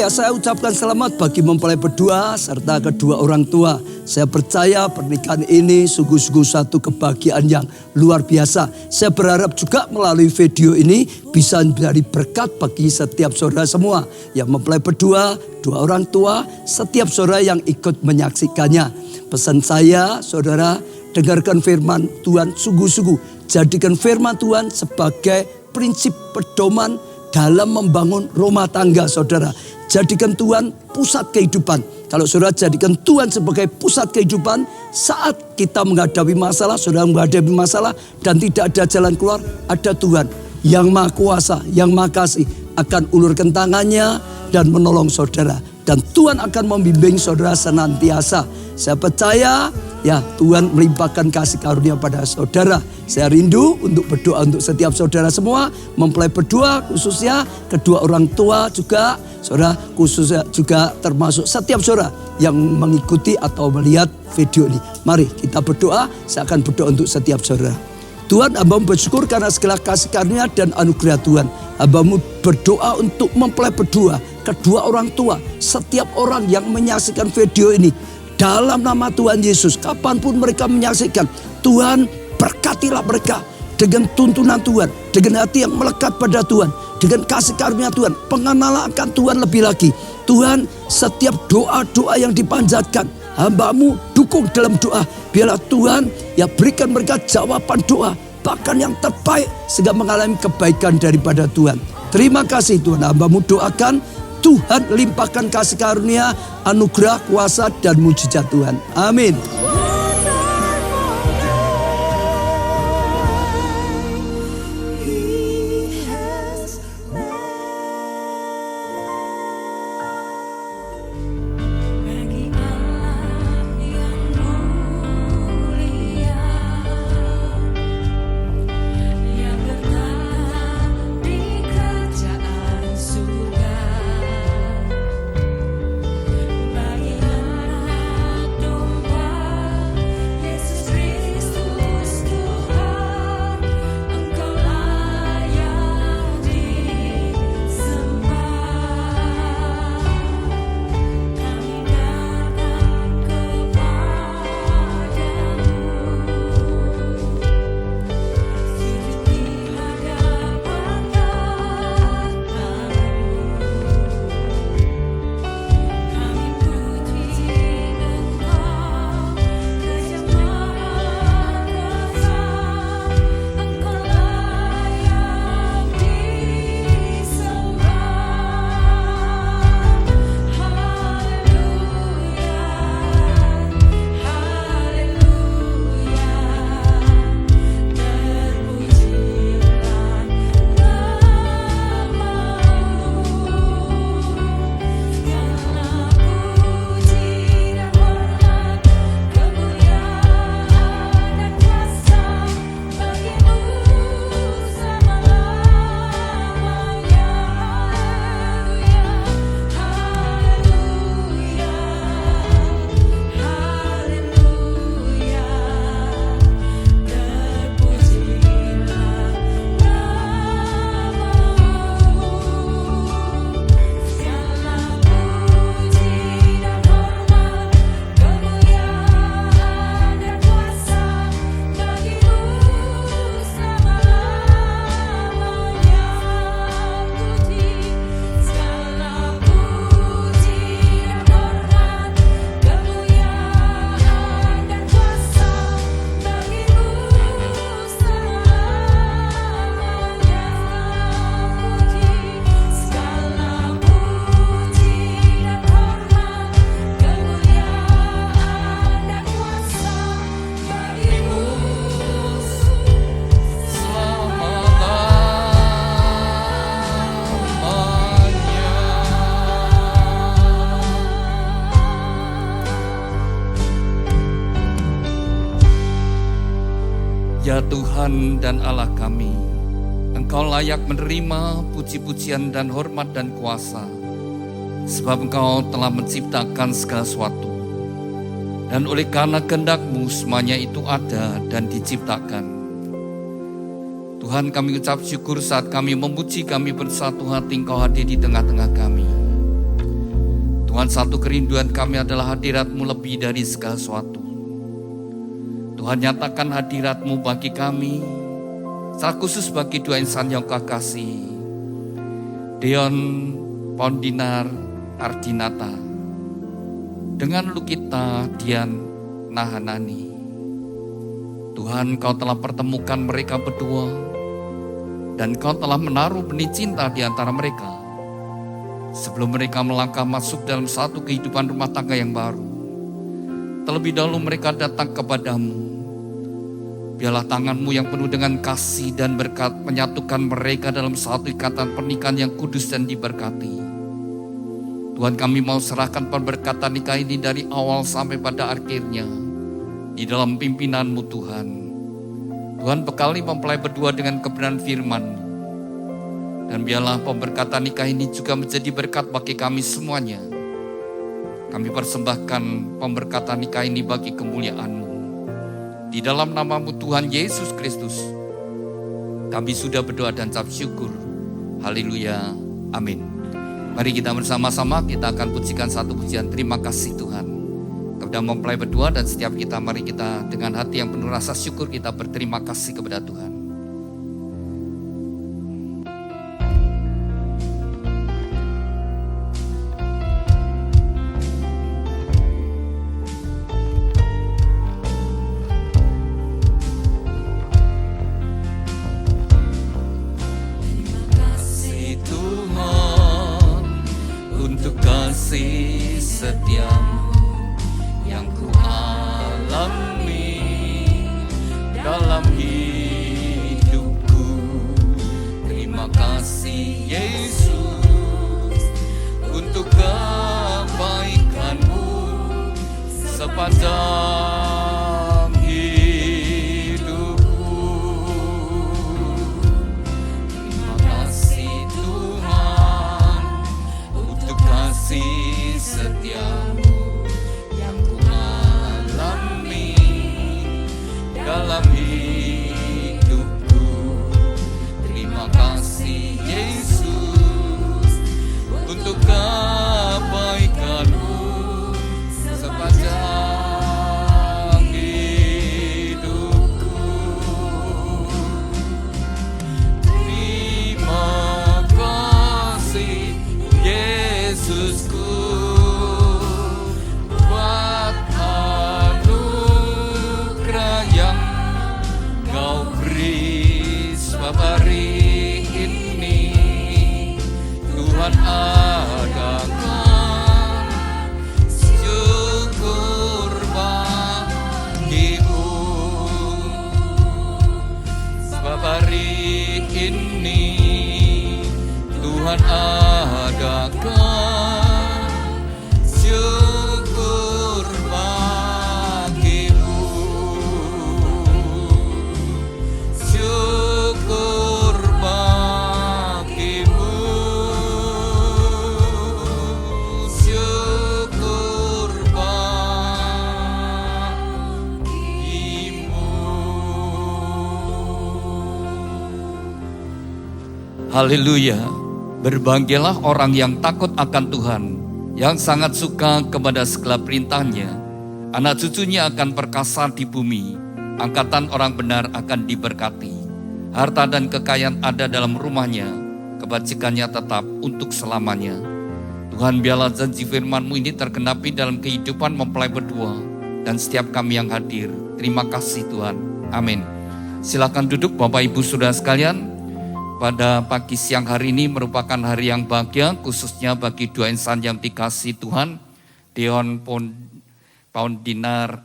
Ya, saya ucapkan selamat bagi mempelai berdua serta kedua orang tua. Saya percaya pernikahan ini sungguh-sungguh satu kebahagiaan yang luar biasa. Saya berharap juga melalui video ini bisa menjadi berkat bagi setiap saudara semua yang mempelai berdua, dua orang tua, setiap saudara yang ikut menyaksikannya. Pesan saya, saudara, dengarkan firman Tuhan sungguh-sungguh. Jadikan firman Tuhan sebagai prinsip pedoman dalam membangun rumah tangga, saudara. Jadikan Tuhan pusat kehidupan. Kalau saudara jadikan Tuhan sebagai pusat kehidupan, saat kita menghadapi masalah, saudara menghadapi masalah dan tidak ada jalan keluar, ada Tuhan yang Maha Kuasa, yang Maha Kasih akan ulurkan tangannya dan menolong saudara. Dan Tuhan akan membimbing saudara senantiasa. Saya percaya ya Tuhan melimpahkan kasih karunia pada saudara. Saya rindu untuk berdoa untuk setiap saudara semua. Mempelai berdua khususnya, kedua orang tua juga. Saudara khususnya juga termasuk setiap saudara yang mengikuti atau melihat video ini. Mari kita berdoa, saya akan berdoa untuk setiap saudara. Tuhan, hamba-Mu bersyukur karena segala kasih karunia dan anugerah Tuhan. Hamba-Mu berdoa untuk mempelai berdua, kedua orang tua, setiap orang yang menyaksikan video ini. Dalam nama Tuhan Yesus, kapanpun mereka menyaksikan, Tuhan berkatilah mereka dengan tuntunan Tuhan, dengan hati yang melekat pada Tuhan, dengan kasih karunia Tuhan, pengenalan akan Tuhan lebih lagi. Tuhan, setiap doa-doa yang dipanjatkan, hamba-Mu dukung dalam doa. Biarlah Tuhan ya berikan mereka jawaban doa, bahkan yang terbaik sehingga mengalami kebaikan daripada Tuhan. Terima kasih Tuhan, hamba-Mu doakan Tuhan limpahkan kasih karunia, anugerah, kuasa dan mujizat Tuhan. Amin. Ya Tuhan dan Allah kami, Engkau layak menerima puji-pujian dan hormat dan kuasa, sebab Engkau telah menciptakan segala sesuatu. Dan oleh karena kehendak-Mu semuanya itu ada dan diciptakan. Tuhan, kami ucap syukur saat kami memuji, kami bersatu hati Engkau hadir di tengah-tengah kami. Tuhan, satu kerinduan kami adalah hadirat-Mu lebih dari segala sesuatu. Tuhan, nyatakan hadirat-Mu bagi kami, secara khusus bagi dua insan yang Kau kasih, Dion Pondinar Ardinata dengan Lukita Dian Nahanani. Tuhan, Kau telah pertemukan mereka berdua dan Kau telah menaruh benih cinta di antara mereka. Sebelum mereka melangkah masuk dalam satu kehidupan rumah tangga yang baru, terlebih dahulu mereka datang kepadamu. Biarlah tangan-Mu yang penuh dengan kasih dan berkat menyatukan mereka dalam satu ikatan pernikahan yang kudus dan diberkati. Tuhan, kami mau serahkan pemberkatan nikah ini dari awal sampai pada akhirnya di dalam pimpinan-Mu Tuhan. Tuhan, bekali mempelai berdua dengan kebenaran firman-Mu. Dan biarlah pemberkatan nikah ini juga menjadi berkat bagi kami semuanya. Kami persembahkan pemberkatan nikah ini bagi kemuliaan-Mu. Di dalam nama-Mu Tuhan Yesus Kristus, kami sudah berdoa dan ucap syukur. Haleluya, amin. Mari kita bersama-sama, kita akan pujikan satu pujian terima kasih Tuhan kepada mempelai berdua, dan setiap kita, mari kita dengan hati yang penuh rasa syukur kita berterima kasih kepada Tuhan. Kasih setiamu yang ku alami dalam hidupku. Terima kasih Yesus untuk kebaikan-Mu sepanjang hidupku. Terima kasih Tuhan untuk kasih setiamu yang ku alami dalam hidupku. Terima kasih Yesus untuk kebaikan-Mu sepanjang hidupku. Terima kasih Yesusku buat anugerah yang Kau beri. Sebab hari ini Tuhan adakan syukur bagi-Mu. Sebab hari ini Tuhan adakan syukur bagi-Mu. Syukur bagi-Mu. Syukur bagi-Mu. Haleluya. Berbahagialah orang yang takut akan Tuhan, yang sangat suka kepada segala perintah-Nya. Anak cucunya akan perkasa di bumi, angkatan orang benar akan diberkati. Harta dan kekayaan ada dalam rumahnya, kebajikannya tetap untuk selamanya. Tuhan, biarlah janji firman-Mu ini tergenapi dalam kehidupan mempelai berdua dan setiap kami yang hadir. Terima kasih Tuhan. Amin. Silakan duduk Bapak Ibu Saudara sekalian. Pada pagi siang hari ini merupakan hari yang bahagia, khususnya bagi dua insan yang dikasihi Tuhan, Dion Pondinar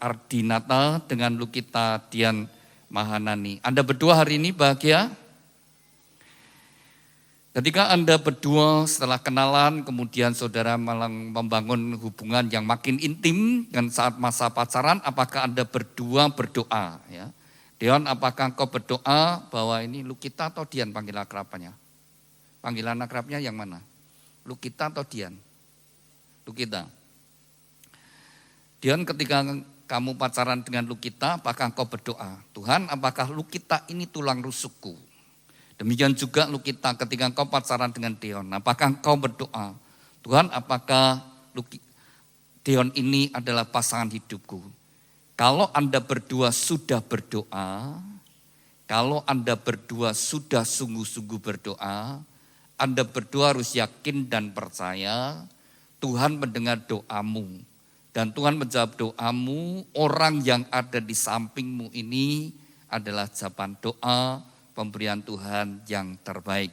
Ardinata dengan Lukita Dian Mahanani. Anda berdua hari ini bahagia? Ketika Anda berdua setelah kenalan, kemudian saudara malah membangun hubungan yang makin intim dan saat masa pacaran, apakah Anda berdua berdoa? Ya. Dion, apakah engkau berdoa bahwa ini Lukita atau Dian panggilan akrabnya? Panggilan akrabnya yang mana? Lukita atau Dian? Lukita. Dion, ketika kamu pacaran dengan Lukita, apakah engkau berdoa? Tuhan, apakah Lukita ini tulang rusukku? Demikian juga Lukita ketika engkau pacaran dengan Dion, apakah engkau berdoa? Tuhan, apakah Deon ini adalah pasangan hidupku? Kalau Anda berdua sudah berdoa, kalau Anda berdua sudah sungguh-sungguh berdoa, Anda berdua harus yakin dan percaya Tuhan mendengar doamu. Dan Tuhan menjawab doamu, orang yang ada di sampingmu ini adalah jawaban doa pemberian Tuhan yang terbaik.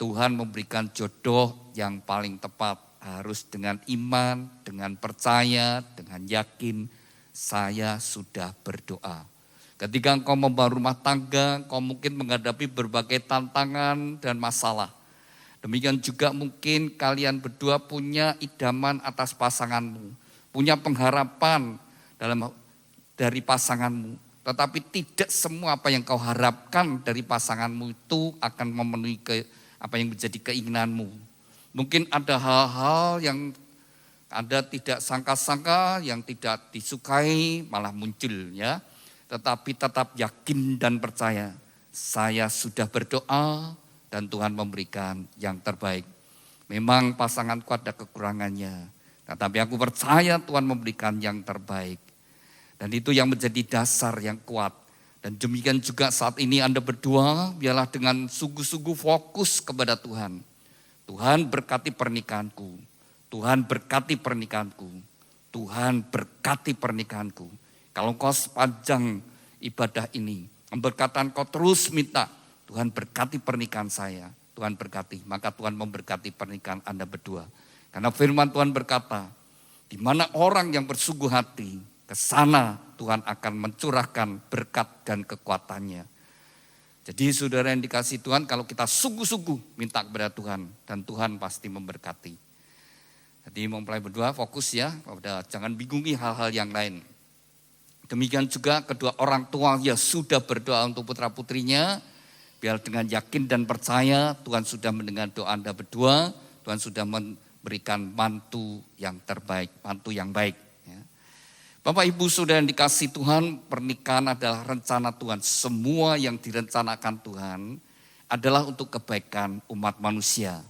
Tuhan memberikan jodoh yang paling tepat, harus dengan iman, dengan percaya, dengan yakin, saya sudah berdoa. Ketika engkau membangun rumah tangga, engkau mungkin menghadapi berbagai tantangan dan masalah. Demikian juga mungkin kalian berdua punya idaman atas pasanganmu, punya pengharapan dari pasanganmu. Tetapi tidak semua apa yang kau harapkan dari pasanganmu itu akan memenuhi apa yang menjadi keinginanmu. Mungkin ada hal-hal yang Anda tidak sangka-sangka, yang tidak disukai malah muncul ya. Tetapi tetap yakin dan percaya, saya sudah berdoa dan Tuhan memberikan yang terbaik. Memang pasanganku ada kekurangannya, tetapi aku percaya Tuhan memberikan yang terbaik. Dan itu yang menjadi dasar yang kuat. Dan demikian juga saat ini Anda berdua, biarlah dengan sungguh-sungguh fokus kepada Tuhan. Tuhan berkati pernikahanku, Tuhan berkati pernikahanku, Tuhan berkati pernikahanku. Kalau kau sepanjang ibadah ini, berkatan kau terus minta, Tuhan berkati pernikahan saya, Tuhan berkati, maka Tuhan memberkati pernikahan Anda berdua. Karena firman Tuhan berkata, di mana orang yang bersungguh hati, ke sana Tuhan akan mencurahkan berkat dan kekuatannya. Jadi saudara yang dikasih Tuhan, kalau kita sungguh-sungguh minta kepada Tuhan, dan Tuhan pasti memberkati. Jadi mempelai berdua fokus ya, jangan bingungi hal-hal yang lain. Demikian juga kedua orang tua ya sudah berdoa untuk putra-putrinya, biar dengan yakin dan percaya Tuhan sudah mendengar doa Anda berdua, Tuhan sudah memberikan mantu yang terbaik, mantu yang baik. Bapak Ibu Saudara yang dikasih Tuhan, pernikahan adalah rencana Tuhan. Semua yang direncanakan Tuhan adalah untuk kebaikan umat manusia.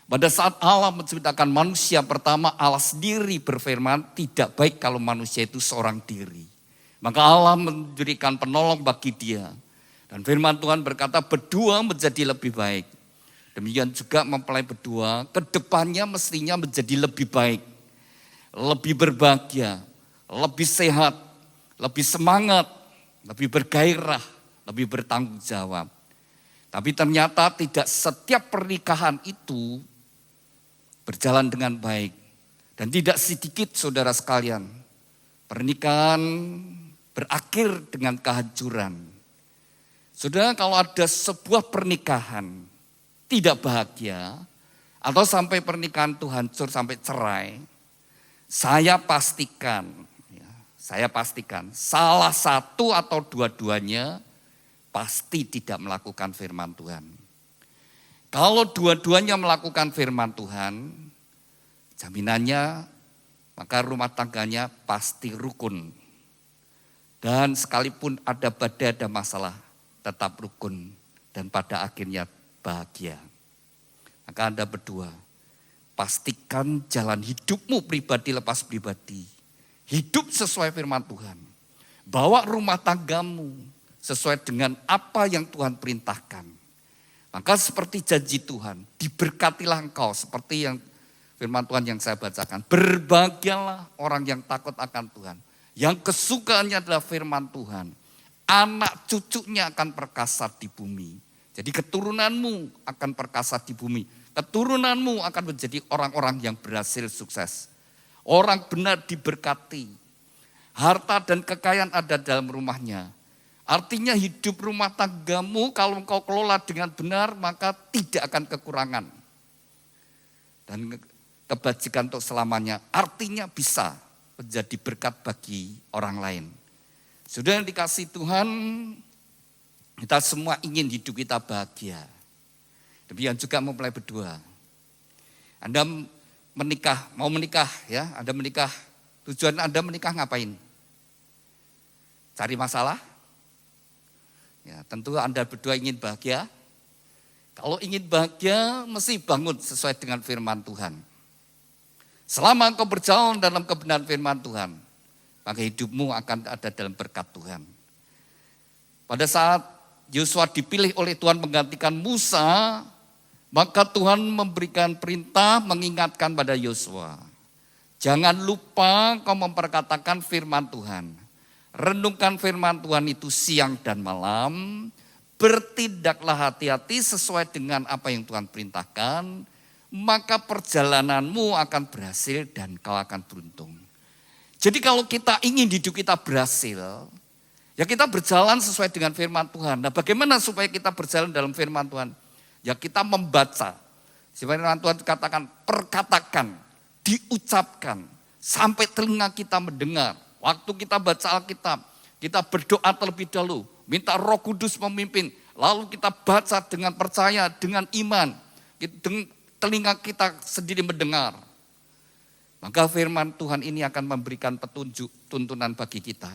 Pada saat Allah menciptakan manusia pertama, Allah sendiri berfirman, tidak baik kalau manusia itu seorang diri. Maka Allah memberikan penolong bagi dia. Dan firman Tuhan berkata, berdua menjadi lebih baik. Demikian juga mempelai berdua, kedepannya mestinya menjadi lebih baik, lebih berbahagia, lebih sehat, lebih semangat, lebih bergairah, lebih bertanggung jawab. Tapi ternyata tidak setiap pernikahan itu berjalan dengan baik. Dan tidak sedikit saudara sekalian, pernikahan berakhir dengan kehancuran. Saudara, kalau ada sebuah pernikahan tidak bahagia, atau sampai pernikahan itu hancur sampai cerai, saya pastikan salah satu atau dua-duanya pasti tidak melakukan firman Tuhan. Kalau dua-duanya melakukan firman Tuhan, jaminannya maka rumah tangganya pasti rukun. Dan sekalipun ada badai, ada masalah, tetap rukun dan pada akhirnya bahagia. Maka Anda berdua, pastikan jalan hidupmu pribadi lepas pribadi. Hidup sesuai firman Tuhan. Bawa rumah tanggamu sesuai dengan apa yang Tuhan perintahkan. Maka seperti janji Tuhan, diberkatilah engkau seperti yang firman Tuhan yang saya bacakan. Berbahagialah orang yang takut akan Tuhan. Yang kesukaannya adalah firman Tuhan. Anak cucunya akan perkasa di bumi. Jadi keturunanmu akan perkasa di bumi. Keturunanmu akan menjadi orang-orang yang berhasil sukses. Orang benar diberkati, harta dan kekayaan ada dalam rumahnya. Artinya hidup rumah tanggamu kalau engkau kelola dengan benar maka tidak akan kekurangan. Dan kebajikan untuk selamanya artinya bisa menjadi berkat bagi orang lain. Sudah yang dikasih Tuhan, kita semua ingin hidup kita bahagia. Demikian juga mempelai berdua. Anda mau menikah ya, Anda menikah, tujuan Anda menikah ngapain? Cari masalah? Ya, tentu Anda berdua ingin bahagia. Kalau ingin bahagia, mesti bangun sesuai dengan firman Tuhan. Selama engkau berjalan dalam kebenaran firman Tuhan, maka hidupmu akan ada dalam berkat Tuhan. Pada saat Yosua dipilih oleh Tuhan menggantikan Musa, maka Tuhan memberikan perintah mengingatkan pada Yosua. Jangan lupa kau memperkatakan firman Tuhan. Renungkan firman Tuhan itu siang dan malam. Bertindaklah hati-hati sesuai dengan apa yang Tuhan perintahkan. Maka perjalananmu akan berhasil dan kau akan beruntung. Jadi kalau kita ingin hidup kita berhasil, ya kita berjalan sesuai dengan firman Tuhan. Nah bagaimana supaya kita berjalan dalam firman Tuhan? Ya kita membaca. Firman Tuhan katakan, perkatakan, diucapkan, sampai telinga kita mendengar. Waktu kita baca Alkitab, kita berdoa terlebih dahulu, minta Roh Kudus memimpin, lalu kita baca dengan percaya, dengan iman, telinga kita sendiri mendengar. Maka firman Tuhan ini akan memberikan petunjuk, tuntunan bagi kita.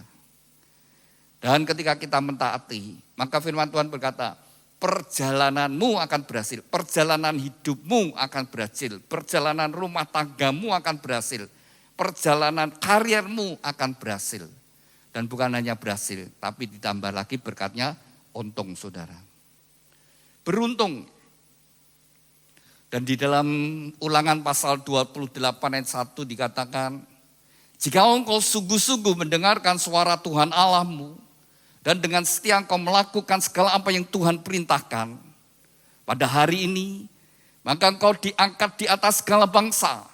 Dan ketika kita mentaati, maka firman Tuhan berkata, perjalananmu akan berhasil, perjalanan hidupmu akan berhasil, perjalanan rumah tanggamu akan berhasil, perjalanan karirmu akan berhasil. Dan bukan hanya berhasil, tapi ditambah lagi berkatnya, untung saudara. Beruntung. Dan di dalam Ulangan pasal 28 ayat 1 dikatakan, jika engkau sungguh-sungguh mendengarkan suara Tuhan Allahmu, dan dengan setia engkau melakukan segala apa yang Tuhan perintahkan, pada hari ini, maka engkau diangkat di atas segala bangsa,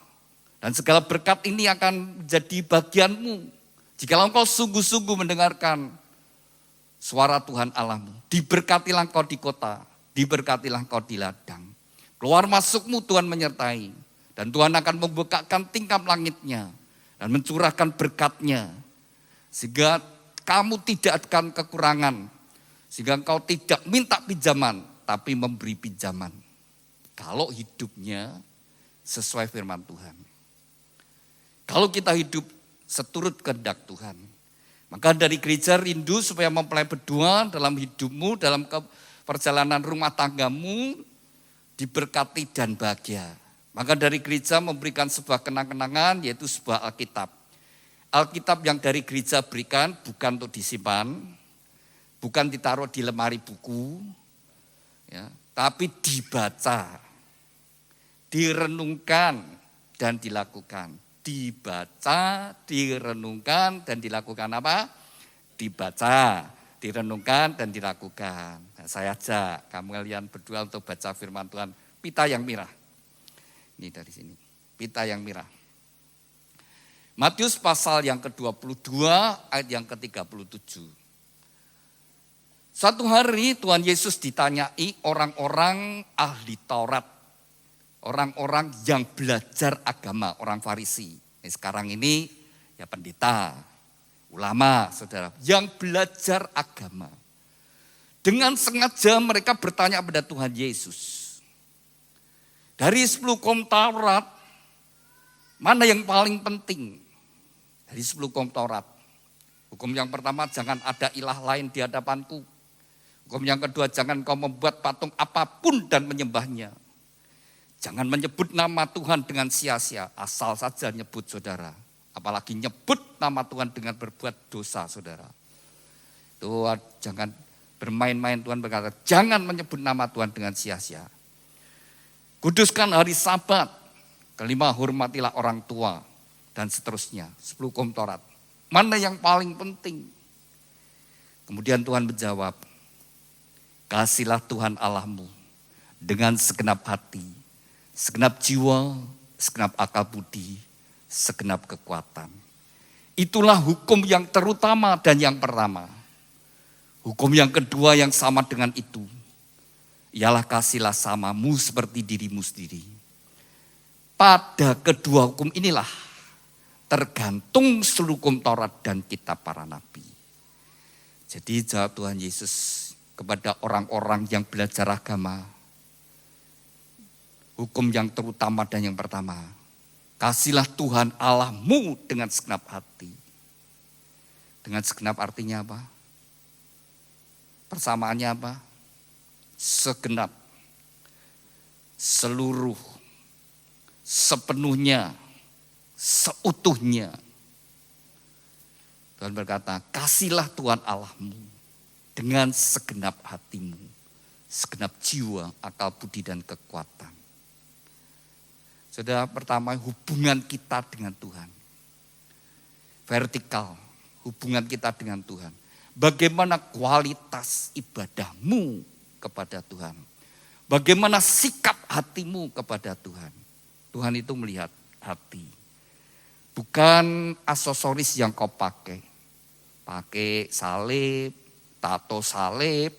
dan segala berkat ini akan menjadi bagianmu. Jika engkau sungguh-sungguh mendengarkan suara Tuhan Allahmu, diberkatilah engkau di kota, diberkatilah engkau di ladang. Keluar masukmu Tuhan menyertai, dan Tuhan akan membukakan tingkap langitnya, dan mencurahkan berkatnya, sehingga kamu tidak akan kekurangan, sehingga engkau tidak minta pinjaman, tapi memberi pinjaman. Kalau hidupnya sesuai firman Tuhan. Kalau kita hidup seturut kehendak Tuhan, maka dari gereja rindu supaya mempelai berdua dalam hidupmu, dalam perjalanan rumah tanggamu, diberkati dan bahagia. Maka dari gereja memberikan sebuah kenang-kenangan, yaitu sebuah Alkitab. Alkitab yang dari gereja berikan bukan untuk disimpan, bukan ditaruh di lemari buku, ya, tapi dibaca, direnungkan dan dilakukan. Dibaca, direnungkan dan dilakukan apa? Dibaca, direnungkan dan dilakukan. Nah, saya ajak kamu kalian berdua untuk baca firman Tuhan, pita yang merah. Ini dari sini, pita yang merah. Matius pasal yang ke-22 ayat yang ke-37. Suatu hari Tuhan Yesus ditanyai orang-orang ahli Taurat, orang-orang yang belajar agama, orang Farisi. Sekarang ini ya pendeta, ulama, saudara, yang belajar agama. Dengan sengaja mereka bertanya kepada Tuhan Yesus. Dari 10 hukum Taurat, mana yang paling penting? Dari 10 hukum Taurat. Hukum yang pertama, jangan ada ilah lain di hadapanku. Hukum yang kedua, jangan kau membuat patung apapun dan menyembahnya. Jangan menyebut nama Tuhan dengan sia-sia, asal saja nyebut saudara. Apalagi nyebut nama Tuhan dengan berbuat dosa saudara. Tuhan jangan bermain-main, Tuhan berkata, jangan menyebut nama Tuhan dengan sia-sia. Kuduskan hari Sabat. Kelima, hormatilah orang tua. Dan seterusnya, 10 hukum Taurat. Mana yang paling penting? Kemudian Tuhan menjawab, kasihlah Tuhan Allahmu dengan segenap hati, segenap jiwa, segenap akal budi, segenap kekuatan. Itulah hukum yang terutama dan yang pertama. Hukum yang kedua yang sama dengan itu, ialah kasihlah samamu seperti dirimu sendiri. Pada kedua hukum inilah tergantung seluruh hukum Taurat dan kitab para nabi. Jadi jawab Tuhan Yesus kepada orang-orang yang belajar agama, hukum yang terutama dan yang pertama, kasihlah Tuhan Allahmu dengan segenap hati. Dengan segenap artinya apa? Persamaannya apa? Segenap, seluruh, sepenuhnya, seutuhnya. Tuhan berkata, kasihlah Tuhan Allahmu dengan segenap hatimu, segenap jiwa, akal budi dan kekuatan. Saudara, pertama hubungan kita dengan Tuhan. Vertikal, hubungan kita dengan Tuhan. Bagaimana kualitas ibadahmu kepada Tuhan. Bagaimana sikap hatimu kepada Tuhan. Tuhan itu melihat hati. Bukan aksesoris yang kau pakai. Pakai salib, tato salib.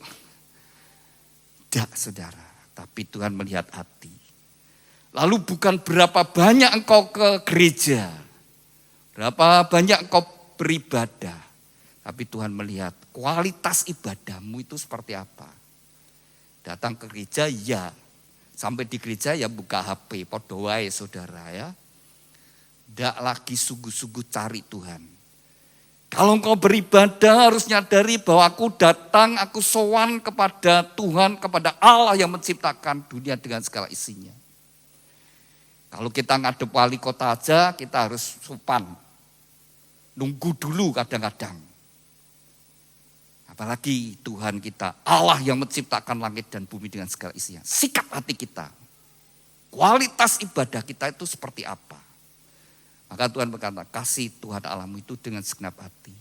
Tidak, saudara. Tapi Tuhan melihat hati. Lalu bukan berapa banyak engkau ke gereja. Berapa banyak engkau beribadah. Tapi Tuhan melihat kualitas ibadahmu itu seperti apa. Datang ke gereja, ya. Sampai di gereja ya buka HP. Podo wae saudara ya. Tidak lagi sungguh-sungguh cari Tuhan. Kalau engkau beribadah harus nyadari bahwa aku datang, aku sowan kepada Tuhan, kepada Allah yang menciptakan dunia dengan segala isinya. Kalau kita ngadep wali kota aja, kita harus sopan. Nunggu dulu kadang-kadang. Apalagi Tuhan kita, Allah yang menciptakan langit dan bumi dengan segala isinya. Sikap hati kita, kualitas ibadah kita itu seperti apa? Maka Tuhan berkata, kasih Tuhan Allahmu itu dengan segenap hati.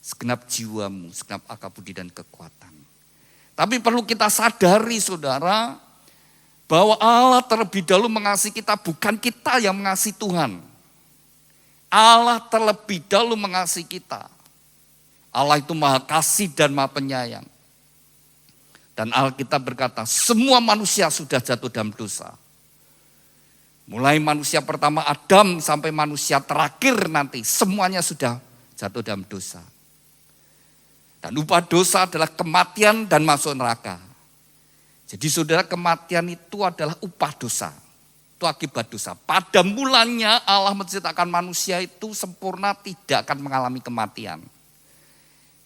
Segenap jiwamu, segenap akal budi dan kekuatan. Tapi perlu kita sadari saudara, bahwa Allah terlebih dahulu mengasihi kita, bukan kita yang mengasihi Tuhan. Allah terlebih dahulu mengasihi kita. Allah itu maha kasih dan maha penyayang. Dan Alkitab berkata, semua manusia sudah jatuh dalam dosa. Mulai manusia pertama Adam sampai manusia terakhir nanti semuanya sudah jatuh dalam dosa. Dan upah dosa adalah kematian dan masuk neraka. Jadi saudara, kematian itu adalah upah dosa. Itu akibat dosa. Pada mulanya Allah menciptakan manusia itu sempurna, tidak akan mengalami kematian.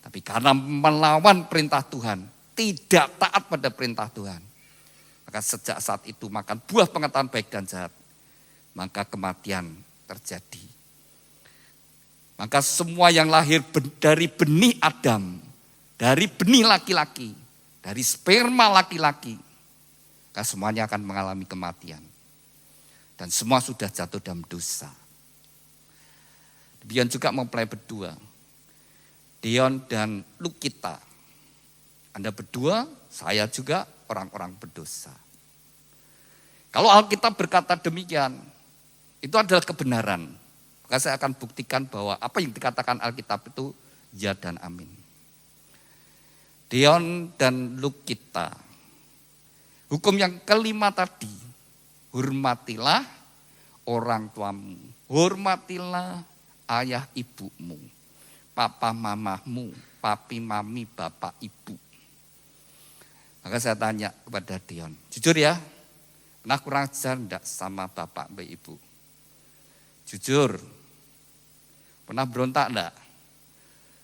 Tapi karena melawan perintah Tuhan, tidak taat pada perintah Tuhan. Maka sejak saat itu makan buah pengetahuan baik dan jahat. Maka kematian terjadi. Maka semua yang lahir dari benih Adam, dari benih laki-laki, dari sperma laki-laki, maka semuanya akan mengalami kematian. Dan semua sudah jatuh dalam dosa. Demikian juga mempelai berdua, Dion dan Lukita. Anda berdua, saya juga orang-orang berdosa. Kalau Alkitab berkata demikian, itu adalah kebenaran. Maka saya akan buktikan bahwa apa yang dikatakan Alkitab itu ya dan amin. Dion dan Lukita. Hukum yang kelima tadi, hormatilah orang tuamu. Hormatilah ayah ibumu, papa mamahmu, papi mami bapak ibu. Maka saya tanya kepada Dion, jujur ya, pernah kurang ajar enggak sama bapak mbak ibu? Jujur, pernah berontak enggak?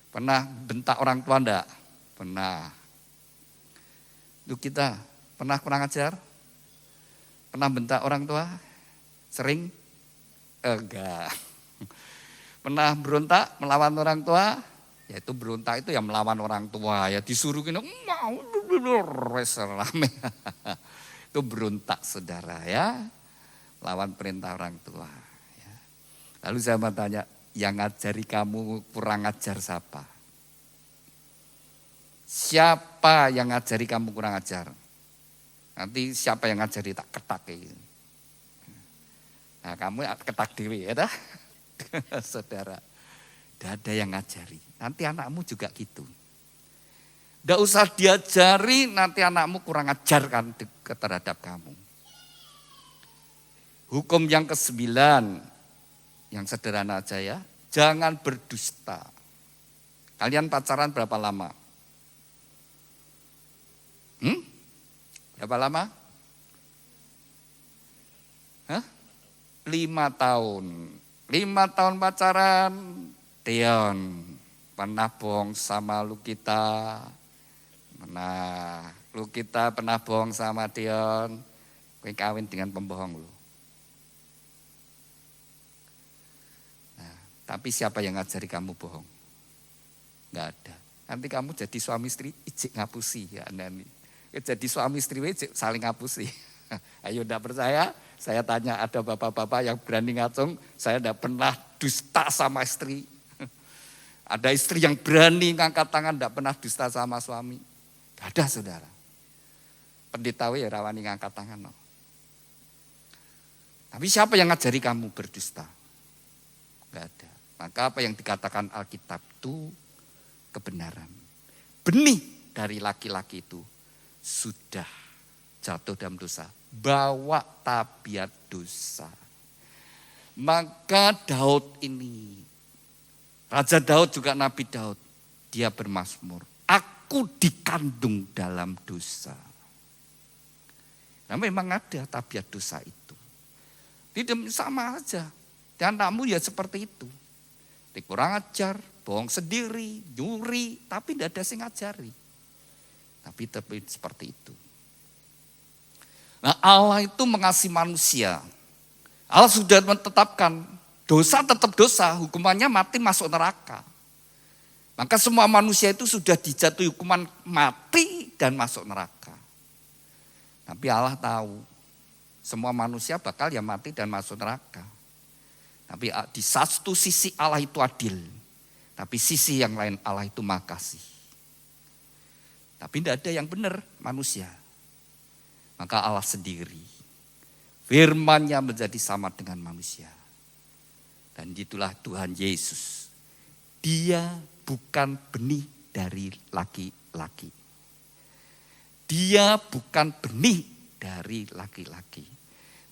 Pernah bentak orang tua enggak? Pernah. Itu kita, pernah kurang ajar? Pernah bentak orang tua? Sering? Enggak. Pernah berontak melawan orang tua? Ya itu berontak itu ya melawan orang tua. Ya disuruh gini, mau itu berontak saudara ya. Lawan perintah orang tua. Ya. Lalu saya mau tanya, yang ngajari kamu kurang ajar siapa? Siapa yang ngajari kamu kurang ajar? Nanti siapa yang ngajari tak ketak gitu. Nah kamu ketak dewi ya dah. Saudara, tidak ada yang ngajari. Nanti anakmu juga gitu. Tidak usah diajari, nanti anakmu kurang ajarkan terhadap kamu. Hukum yang ke-9, yang sederhana aja ya, jangan berdusta. Kalian pacaran berapa lama? Berapa lama? 5 tahun. 5 tahun pacaran, Dion pernah bohong sama Lukita. Lukita pernah bohong sama Dion. Kowe kawin dengan pembohong lu. Tapi siapa yang ngajari kamu bohong? Enggak ada. Nanti kamu jadi suami istri, ijik ngapusi ya Anda. Jadi suami istri ijik saling ngapusi. Ayo enggak percaya, saya tanya ada bapak-bapak yang berani ngacung, saya enggak pernah dusta sama istri. Ada istri yang berani ngangkat tangan enggak pernah dusta sama suami. Enggak ada saudara. Pendeta ya rawani ngangkat tangan. No. Tapi siapa yang ngajari kamu berdusta? Enggak ada. Maka apa yang dikatakan Alkitab itu kebenaran. Benih dari laki-laki itu sudah jatuh dalam dosa. Bawa tabiat dosa. Maka Daud ini, Raja Daud juga Nabi Daud, dia bermazmur. Aku dikandung dalam dosa. Nah memang ada tabiat dosa itu. Tidak sama aja. Dan anakmu ya seperti itu. Dia kurang ajar, bohong sendiri, nyuri, tapi tidak ada yang ngajari. Tapi seperti itu. Nah Allah itu mengasihi manusia. Allah sudah menetapkan dosa tetap dosa, hukumannya mati masuk neraka. Maka semua manusia itu sudah dijatuhi hukuman mati dan masuk neraka. Tapi Allah tahu semua manusia bakal ya mati dan masuk neraka. Tapi di satu sisi Allah itu adil. Tapi sisi yang lain Allah itu Maha Kasih. Tapi tidak ada yang benar manusia. Maka Allah sendiri. Firman-Nya menjadi sama dengan manusia. Dan itulah Tuhan Yesus. Dia bukan benih dari laki-laki. Dia bukan benih dari laki-laki.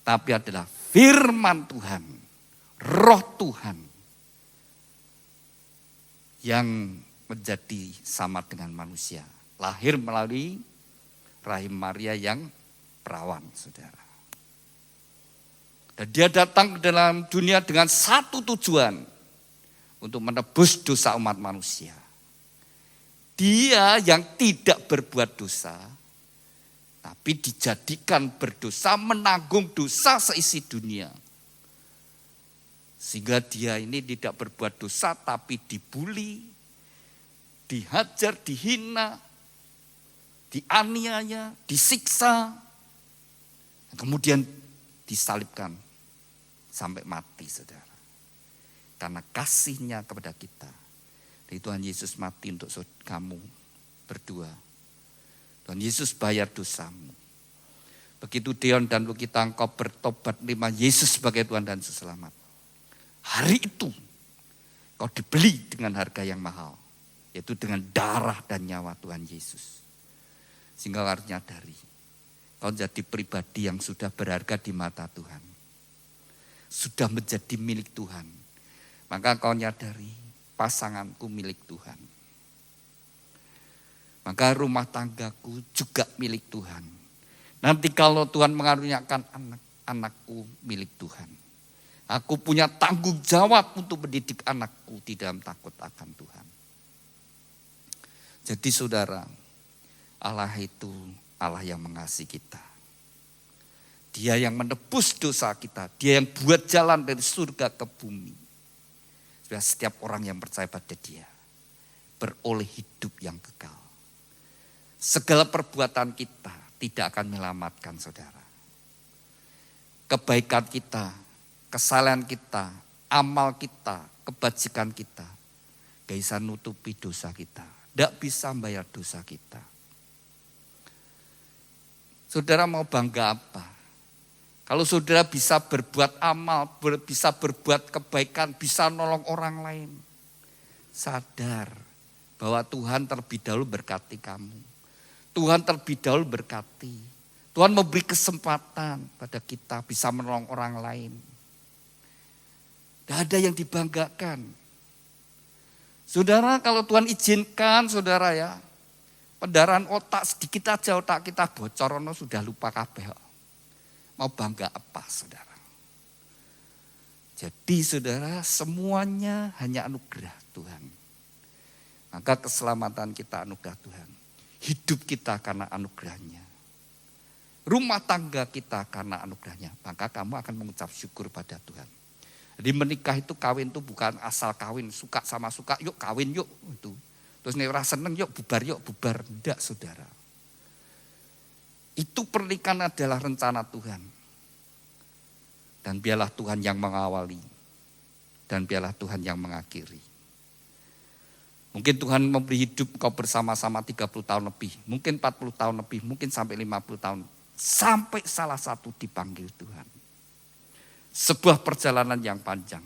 Tapi adalah firman Tuhan. Roh Tuhan yang menjadi sama dengan manusia. Lahir melalui rahim Maria yang perawan, saudara. Dan dia datang ke dalam dunia dengan satu tujuan. Untuk menebus dosa umat manusia. Dia yang tidak berbuat dosa. Tapi dijadikan berdosa, menanggung dosa seisi dunia. Sehingga dia ini tidak berbuat dosa tapi dibuli, dihajar, dihina, dianiaya, disiksa. Kemudian disalibkan sampai mati, saudara. Karena kasihnya kepada kita. Jadi Tuhan Yesus mati untuk kamu berdua. Tuhan Yesus bayar dosamu. Begitu Dion dan Lukita engkau bertobat menerima Yesus sebagai Tuhan dan Juru Selamat. Hari itu kau dibeli dengan harga yang mahal. Yaitu dengan darah dan nyawa Tuhan Yesus. Sehingga harus nyadari. Kau jadi pribadi yang sudah berharga di mata Tuhan. Sudah menjadi milik Tuhan. Maka kau nyadari pasanganku milik Tuhan. Maka rumah tanggaku juga milik Tuhan. Nanti kalau Tuhan mengaruniakan anak-anakku milik Tuhan. Aku punya tanggung jawab untuk mendidik anakku di dalam takut akan Tuhan. Jadi saudara, Allah itu Allah yang mengasihi kita. Dia yang menebus dosa kita. Dia yang buat jalan dari surga ke bumi. Supaya setiap orang yang percaya pada dia beroleh hidup yang kekal. Segala perbuatan kita tidak akan menyelamatkan saudara. Kebaikan kita, kesalahan kita, amal kita, kebajikan kita, gak bisa nutupi dosa kita. Tidak bisa membayar dosa kita. Saudara mau bangga apa? Kalau saudara bisa berbuat amal, bisa berbuat kebaikan, bisa nolong orang lain. Sadar bahwa Tuhan terlebih dahulu berkati kamu. Tuhan terlebih dahulu berkati. Tuhan memberi kesempatan pada kita bisa menolong orang lain. Tidak ada yang dibanggakan. Saudara kalau Tuhan izinkan saudara ya. Pendarahan otak sedikit aja otak kita bocor, sudah lupa kabeh. Mau bangga apa saudara? Jadi saudara semuanya hanya anugerah Tuhan. Maka keselamatan kita anugerah Tuhan. Hidup kita karena anugerahnya. Rumah tangga kita karena anugerahnya. Maka kamu akan mengucap syukur pada Tuhan. Jadi menikah itu kawin itu bukan asal kawin, suka sama suka, yuk kawin yuk. Itu. Terus nih orang seneng yuk bubar. Enggak saudara. Itu pernikahan adalah rencana Tuhan. Dan biarlah Tuhan yang mengawali. Dan biarlah Tuhan yang mengakhiri. Mungkin Tuhan memberi hidup kau bersama-sama 30 tahun lebih. Mungkin 40 tahun lebih, mungkin sampai 50 tahun. Sampai salah satu dipanggil Tuhan. Sebuah perjalanan yang panjang.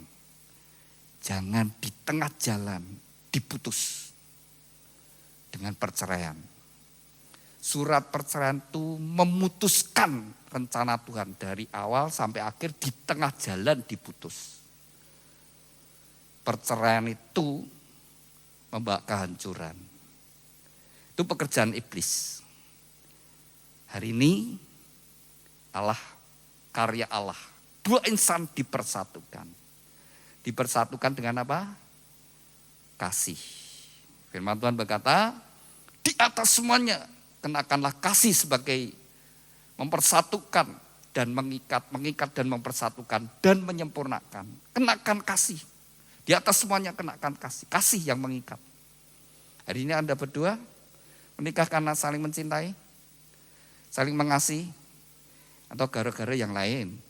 Jangan di tengah jalan diputus dengan perceraian. Surat perceraian itu memutuskan rencana Tuhan dari awal sampai akhir, di tengah jalan diputus. Perceraian itu membawa kehancuran. Itu pekerjaan iblis. Hari ini Allah, karya Allah. Dua insan dipersatukan. Dipersatukan dengan apa? Kasih. Firman Tuhan berkata, di atas semuanya kenakanlah kasih sebagai mempersatukan dan mengikat dan mempersatukan dan menyempurnakan. Kenakan kasih. Di atas semuanya kenakan kasih. Kasih yang mengikat. Hari ini Anda berdua menikah karena saling mencintai, saling mengasihi, atau gara-gara yang lain.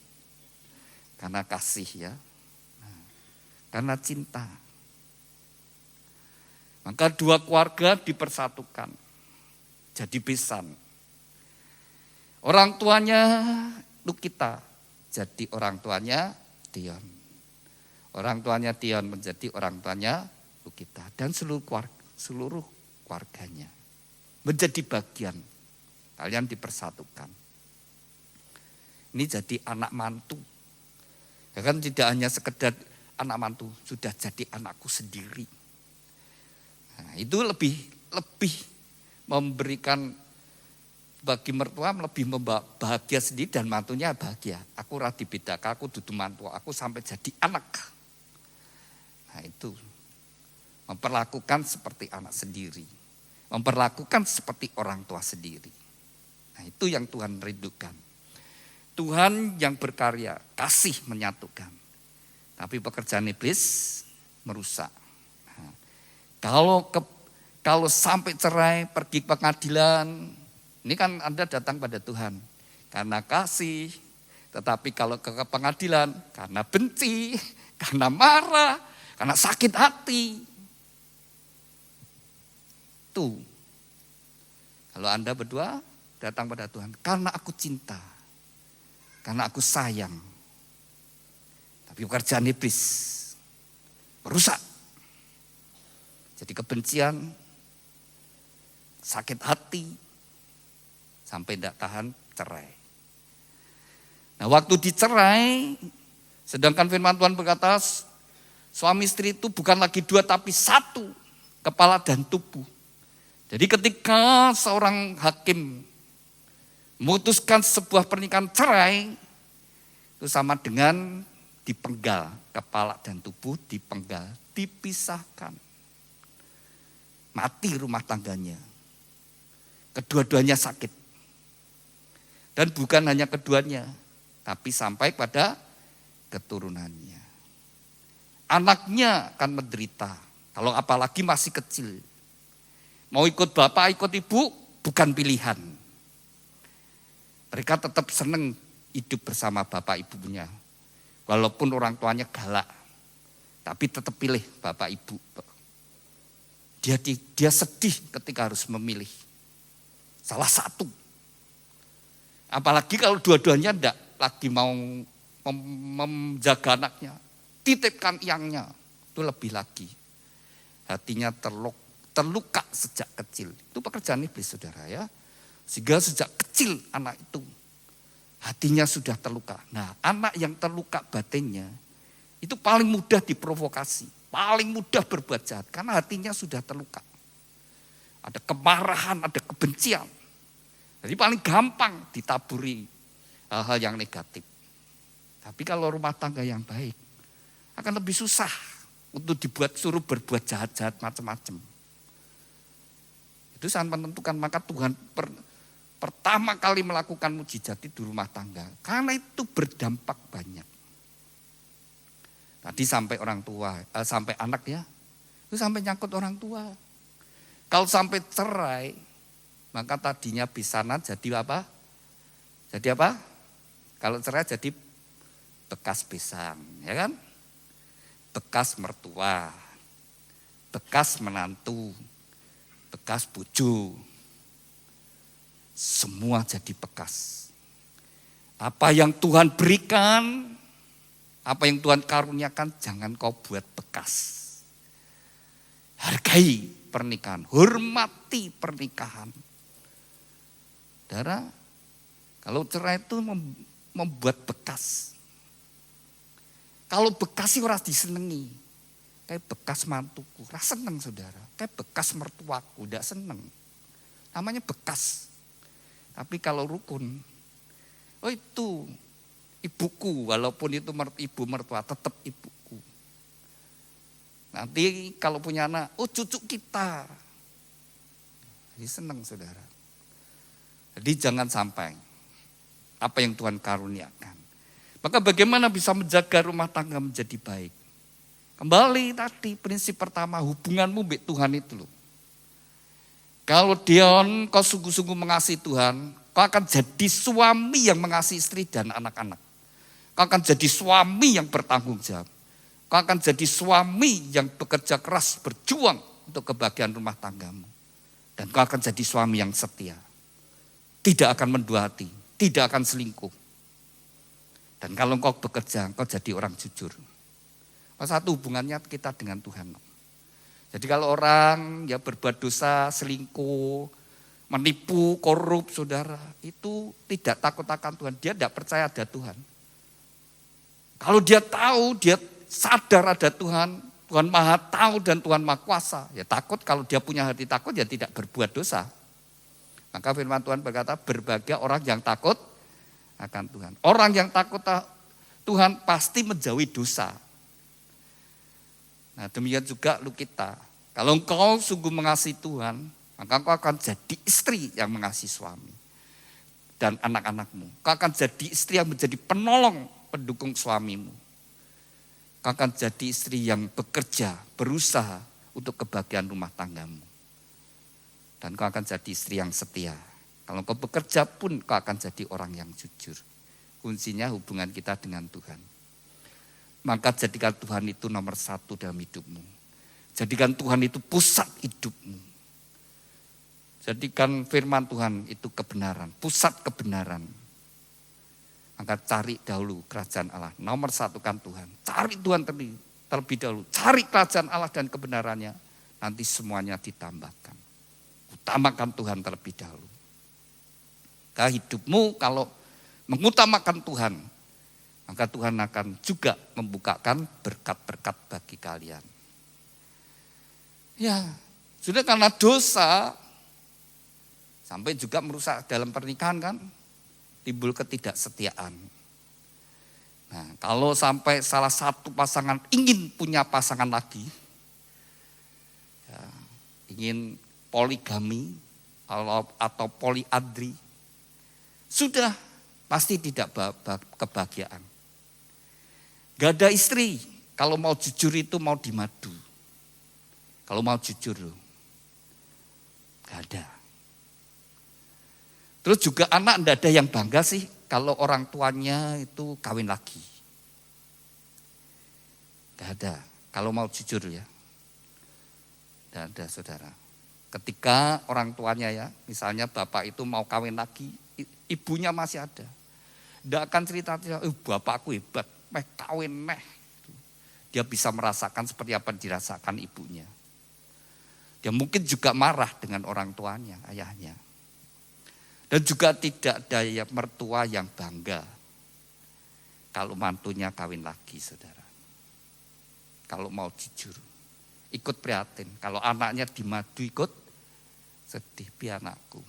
Karena kasih ya. Karena cinta. Maka dua keluarga dipersatukan. Jadi besan. Orang tuanya Lukita. Jadi orang tuanya Dion. Orang tuanya Dion menjadi orang tuanya Lukita. Dan seluruh keluarganya. Menjadi bagian. Kalian dipersatukan. Ini jadi anak mantu. Ya kan tidak hanya sekedar anak mantu, sudah jadi anakku sendiri. Nah, itu lebih memberikan bagi mertua, lebih bahagia sendiri dan mantunya bahagia. Aku radi beda, aku dudu mantu, aku sampai jadi anak. Nah itu memperlakukan seperti anak sendiri, memperlakukan seperti orang tua sendiri. Nah itu yang Tuhan rindukan. Tuhan yang berkarya, kasih menyatukan. Tapi pekerjaan iblis merusak. Nah, kalau sampai cerai, pergi ke pengadilan, ini kan Anda datang pada Tuhan. Karena kasih, tetapi kalau ke pengadilan, karena benci, karena marah, karena sakit hati. Tuh, kalau Anda berdua datang pada Tuhan, karena aku cinta. Karena aku sayang. Tapi pekerjaan iblis merusak. Jadi kebencian, sakit hati, sampai tidak tahan cerai. Nah waktu dicerai, sedangkan firman Tuhan berkata, suami istri itu bukan lagi dua tapi satu, kepala dan tubuh. Jadi ketika seorang hakim memutuskan sebuah pernikahan cerai, itu sama dengan dipenggal, kepala dan tubuh dipenggal, dipisahkan. Mati rumah tangganya. Kedua-duanya sakit. Dan bukan hanya keduanya, tapi sampai pada keturunannya. Anaknya akan menderita, kalau apalagi masih kecil. Mau ikut bapak, ikut ibu, bukan pilihan. Mereka tetap senang hidup bersama bapak ibunya. Walaupun orang tuanya galak. Tapi tetap pilih bapak ibu. Dia sedih ketika harus memilih. Salah satu. Apalagi kalau dua-duanya tidak lagi mau menjaga anaknya. Titipkan yangnya. Itu lebih lagi. Hatinya terluka sejak kecil. Itu pekerjaan iblis saudara ya. Sehingga sejak kecil anak itu hatinya sudah terluka. Nah anak yang terluka batinnya itu paling mudah diprovokasi. Paling mudah berbuat jahat karena hatinya sudah terluka. Ada kemarahan, ada kebencian. Jadi paling gampang ditaburi hal-hal yang negatif. Tapi kalau rumah tangga yang baik akan lebih susah untuk suruh berbuat jahat-jahat macam-macam. Itu sangat menentukan, maka Tuhan pertama kali melakukan mujizat di rumah tangga. Karena itu berdampak banyak. Tadi sampai orang tua, sampai anak ya, itu sampai nyangkut orang tua. Kalau sampai cerai, maka tadinya besanan jadi apa? Jadi apa? Kalau cerai jadi bekas besan, ya kan? Bekas mertua, bekas menantu, bekas bojo. Semua jadi bekas. Apa yang Tuhan berikan, apa yang Tuhan karuniakan, jangan kau buat bekas. Hargai pernikahan, hormati pernikahan. Saudara, kalau cerai itu membuat bekas. Kalau bekas sih orang disenengi. Kayak bekas mantuku, rasa seneng saudara. Kayak bekas mertuaku, tidak seneng. Namanya bekas. Tapi kalau rukun, oh itu ibuku, walaupun itu ibu mertua, tetap ibuku. Nanti kalau punya anak, oh cucu kita. Jadi senang saudara. Jadi jangan sampai apa yang Tuhan karuniakan. Maka bagaimana bisa menjaga rumah tangga menjadi baik? Kembali tadi prinsip pertama, hubunganmu dengan Tuhan itu loh. Kalau Dion kau sungguh-sungguh mengasihi Tuhan, kau akan jadi suami yang mengasihi istri dan anak-anak. Kau akan jadi suami yang bertanggung jawab. Kau akan jadi suami yang bekerja keras, berjuang untuk kebahagiaan rumah tanggamu. Dan kau akan jadi suami yang setia. Tidak akan mendua hati, tidak akan selingkuh. Dan kalau kau bekerja, kau jadi orang jujur. Satu hubungannya kita dengan Tuhan. Jadi kalau orang ya berbuat dosa, selingkuh, menipu, korup, saudara, itu tidak takut akan Tuhan. Dia tidak percaya ada Tuhan. Kalau dia tahu, dia sadar ada Tuhan, Tuhan Maha Tahu dan Tuhan Maha Kuasa, ya takut. Kalau dia punya hati takut, ya tidak berbuat dosa. Maka firman Tuhan berkata, berbahagia orang yang takut akan Tuhan. Orang yang takut Tuhan pasti menjauhi dosa. Nah demikian juga lu kita. Kalau engkau sungguh mengasihi Tuhan, maka engkau akan jadi istri yang mengasihi suami dan anak-anakmu. Engkau akan jadi istri yang menjadi penolong, pendukung suamimu. Engkau akan jadi istri yang bekerja, berusaha untuk kebahagiaan rumah tanggamu. Dan engkau akan jadi istri yang setia. Kalau engkau bekerja pun engkau akan jadi orang yang jujur. Kuncinya hubungan kita dengan Tuhan. Maka jadikan Tuhan itu nomor satu dalam hidupmu. Jadikan Tuhan itu pusat hidupmu. Jadikan firman Tuhan itu kebenaran, pusat kebenaran. Maka cari dahulu kerajaan Allah. Nomor satu kan Tuhan. Cari Tuhan terlebih dahulu. Cari kerajaan Allah dan kebenarannya. Nanti semuanya ditambahkan. Utamakan Tuhan terlebih dahulu. Maka hidupmu kalau mengutamakan Tuhan, maka Tuhan akan juga membukakan berkat-berkat bagi kalian. Ya, sudah karena dosa, sampai juga merusak dalam pernikahan kan, timbul ketidaksetiaan. Nah, kalau sampai salah satu pasangan ingin punya pasangan lagi, ya, ingin poligami atau poliandri, sudah pasti tidak kebahagiaan. Gak ada istri, kalau mau jujur itu mau dimadu. Kalau mau jujur loh, gak ada. Terus juga anak enggak ada yang bangga sih kalau orang tuanya itu kawin lagi. Gak ada, kalau mau jujur ya. Gak ada saudara. Ketika orang tuanya ya, misalnya bapak itu mau kawin lagi, ibunya masih ada. Tidak akan cerita, bapakku hebat, kawin meh. Dia bisa merasakan seperti apa yang dirasakan ibunya. Dia mungkin juga marah dengan orang tuanya, ayahnya. Dan juga tidak ada mertua yang bangga kalau mantunya kawin lagi, saudara. Kalau mau jujur, ikut prihatin. Kalau anaknya dimadu ikut sedih, pi anakku.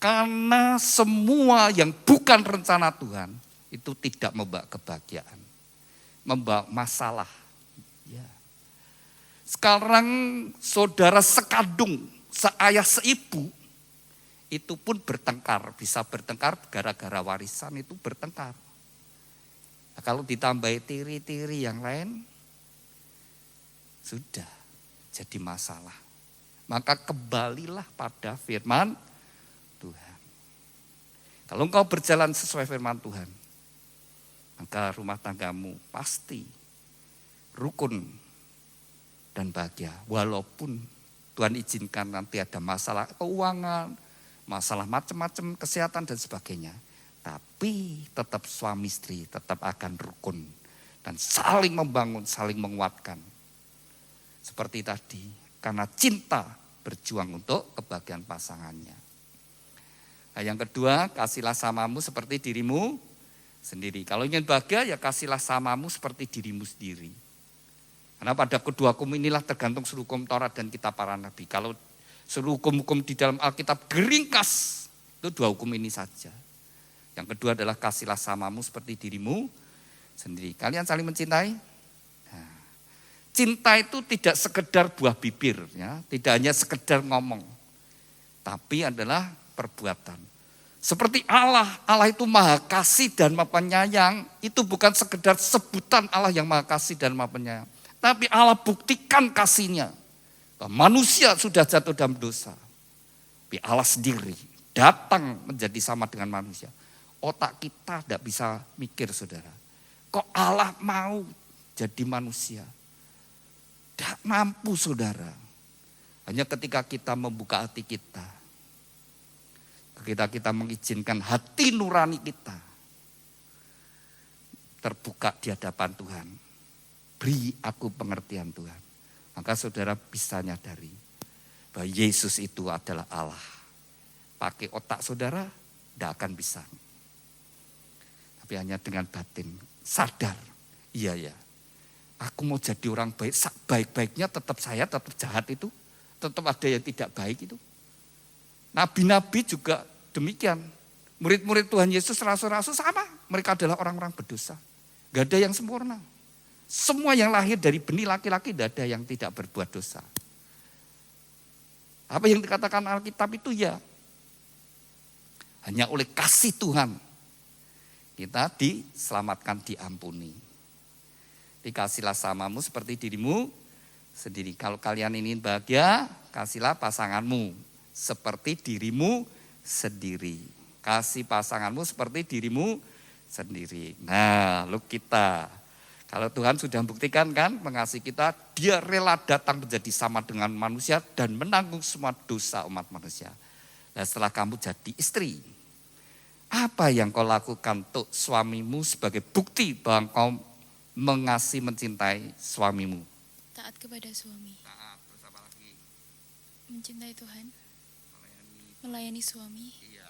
Karena semua yang bukan rencana Tuhan itu tidak membawa kebahagiaan, membawa masalah. Ya. Sekarang saudara sekandung, seayah seibu, itu pun bertengkar, bisa bertengkar gara-gara warisan itu bertengkar. Nah, kalau ditambahi tiri-tiri yang lain, sudah jadi masalah. Maka kembalilah pada firman Tuhan. Kalau engkau berjalan sesuai firman Tuhan, maka rumah tanggamu pasti rukun dan bahagia. Walaupun Tuhan izinkan nanti ada masalah keuangan, masalah macam-macam, kesehatan dan sebagainya. Tapi tetap suami istri tetap akan rukun dan saling membangun, saling menguatkan. Seperti tadi, karena cinta berjuang untuk kebahagiaan pasangannya. Nah, yang kedua, kasihlah samamu seperti dirimu sendiri. Kalau ingin bahagia, ya kasihlah samamu seperti dirimu sendiri. Karena pada kedua hukum inilah tergantung seluruh hukum Taurat dan kitab para nabi. Kalau seluruh hukum-hukum di dalam Alkitab geringkas, itu dua hukum ini saja. Yang kedua adalah kasihlah samamu seperti dirimu sendiri. Kalian saling mencintai? Nah, cinta itu tidak sekedar buah bibir, ya, tidak hanya sekedar ngomong, tapi adalah perbuatan. Seperti Allah itu maha kasih dan maha penyayang, itu bukan sekedar sebutan Allah yang maha kasih dan maha penyayang. Tapi Allah buktikan kasihnya. Manusia sudah jatuh dalam dosa. Tapi Allah sendiri datang menjadi sama dengan manusia. Otak kita tidak bisa mikir, saudara. Kok Allah mau jadi manusia? Tidak mampu, saudara. Hanya ketika kita membuka hati kita, kita mengizinkan hati nurani kita terbuka di hadapan Tuhan. Beri aku pengertian Tuhan. Maka saudara bisa nyadari bahwa Yesus itu adalah Allah. Pakai otak saudara tidak akan bisa. Tapi hanya dengan batin sadar. Iya ya, aku mau jadi orang baik. Baik-baiknya tetap saya, tetap jahat itu. Tetap ada yang tidak baik itu. Nabi-nabi juga demikian. Murid-murid Tuhan Yesus, rasul-rasul sama. Mereka adalah orang-orang berdosa. Gak ada yang sempurna. Semua yang lahir dari benih laki-laki tidak ada yang tidak berbuat dosa. Apa yang dikatakan Alkitab itu ya, hanya oleh kasih Tuhan kita diselamatkan, diampuni. Dikasihlah samamu seperti dirimu sendiri. Kalau kalian ingin bahagia, kasihlah pasanganmu seperti dirimu sendiri. Kasih pasanganmu seperti dirimu sendiri. Nah, lu kita, kalau Tuhan sudah membuktikan kan mengasihi kita, dia rela datang menjadi sama dengan manusia dan menanggung semua dosa umat manusia. Dan setelah kamu jadi istri, apa yang kau lakukan untuk suamimu sebagai bukti bahwa kau mengasihi, mencintai suamimu? Taat kepada suami. Taat, terus apa lagi? Mencintai Tuhan. Melayani suami. Iya.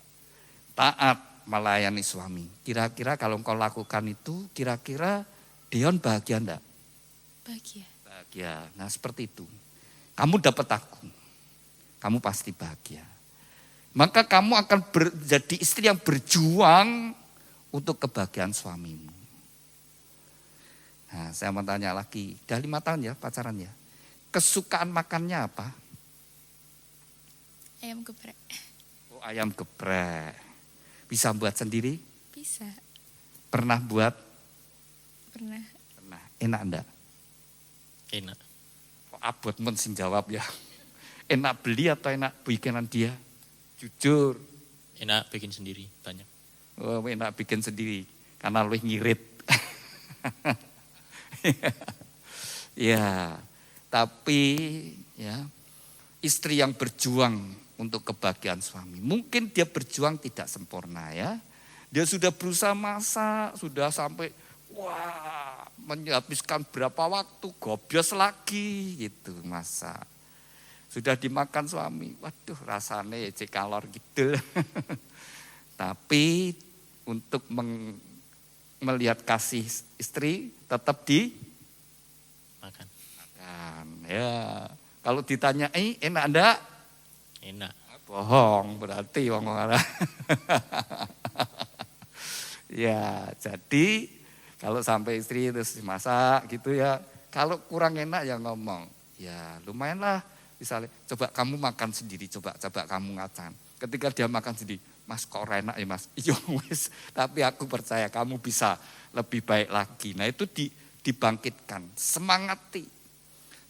Taat, melayani suami. Kira-kira kalau kau lakukan itu, kira-kira Dion bahagia enggak? Bahagia. Bahagia. Nah seperti itu. Kamu dapat aku, kamu pasti bahagia. Maka kamu akan menjadi istri yang berjuang untuk kebahagiaan suamimu. Nah saya mau tanya lagi, udah 5 tahun ya pacaran ya. Kesukaan makannya apa? Ayam geprek. Oh ayam geprek. Bisa buat sendiri? Bisa. Pernah buat? Pernah. Pernah. Enak enggak? Enak. Kok abot men sing jawab ya. Enak beli atau enak bikinan dia? Jujur. Enak bikin sendiri, banyak. Oh, enak bikin sendiri karena lu ngirit. Ya, tapi ya istri yang berjuang untuk kebahagiaan suami. Mungkin dia berjuang tidak sempurna ya. Dia sudah berusaha masak, sudah sampai wah menghabiskan berapa waktu, gobios lagi gitu masak. Sudah dimakan suami, waduh rasanya cek kalor gitu. Tapi untuk melihat kasih istri tetap Makan. makan. Ya, kalau ditanya enak enggak? Enak. Bohong berarti wong marah. Ya, jadi kalau sampai istri terus dimasak gitu ya, kalau kurang enak ya ngomong. Ya, lumayan lah. Misalnya, coba kamu makan sendiri, coba kamu makan. Ketika dia makan sendiri, Mas kok enak ya mas, iya wis, tapi aku percaya kamu bisa lebih baik lagi. Nah itu dibangkitkan, semangati,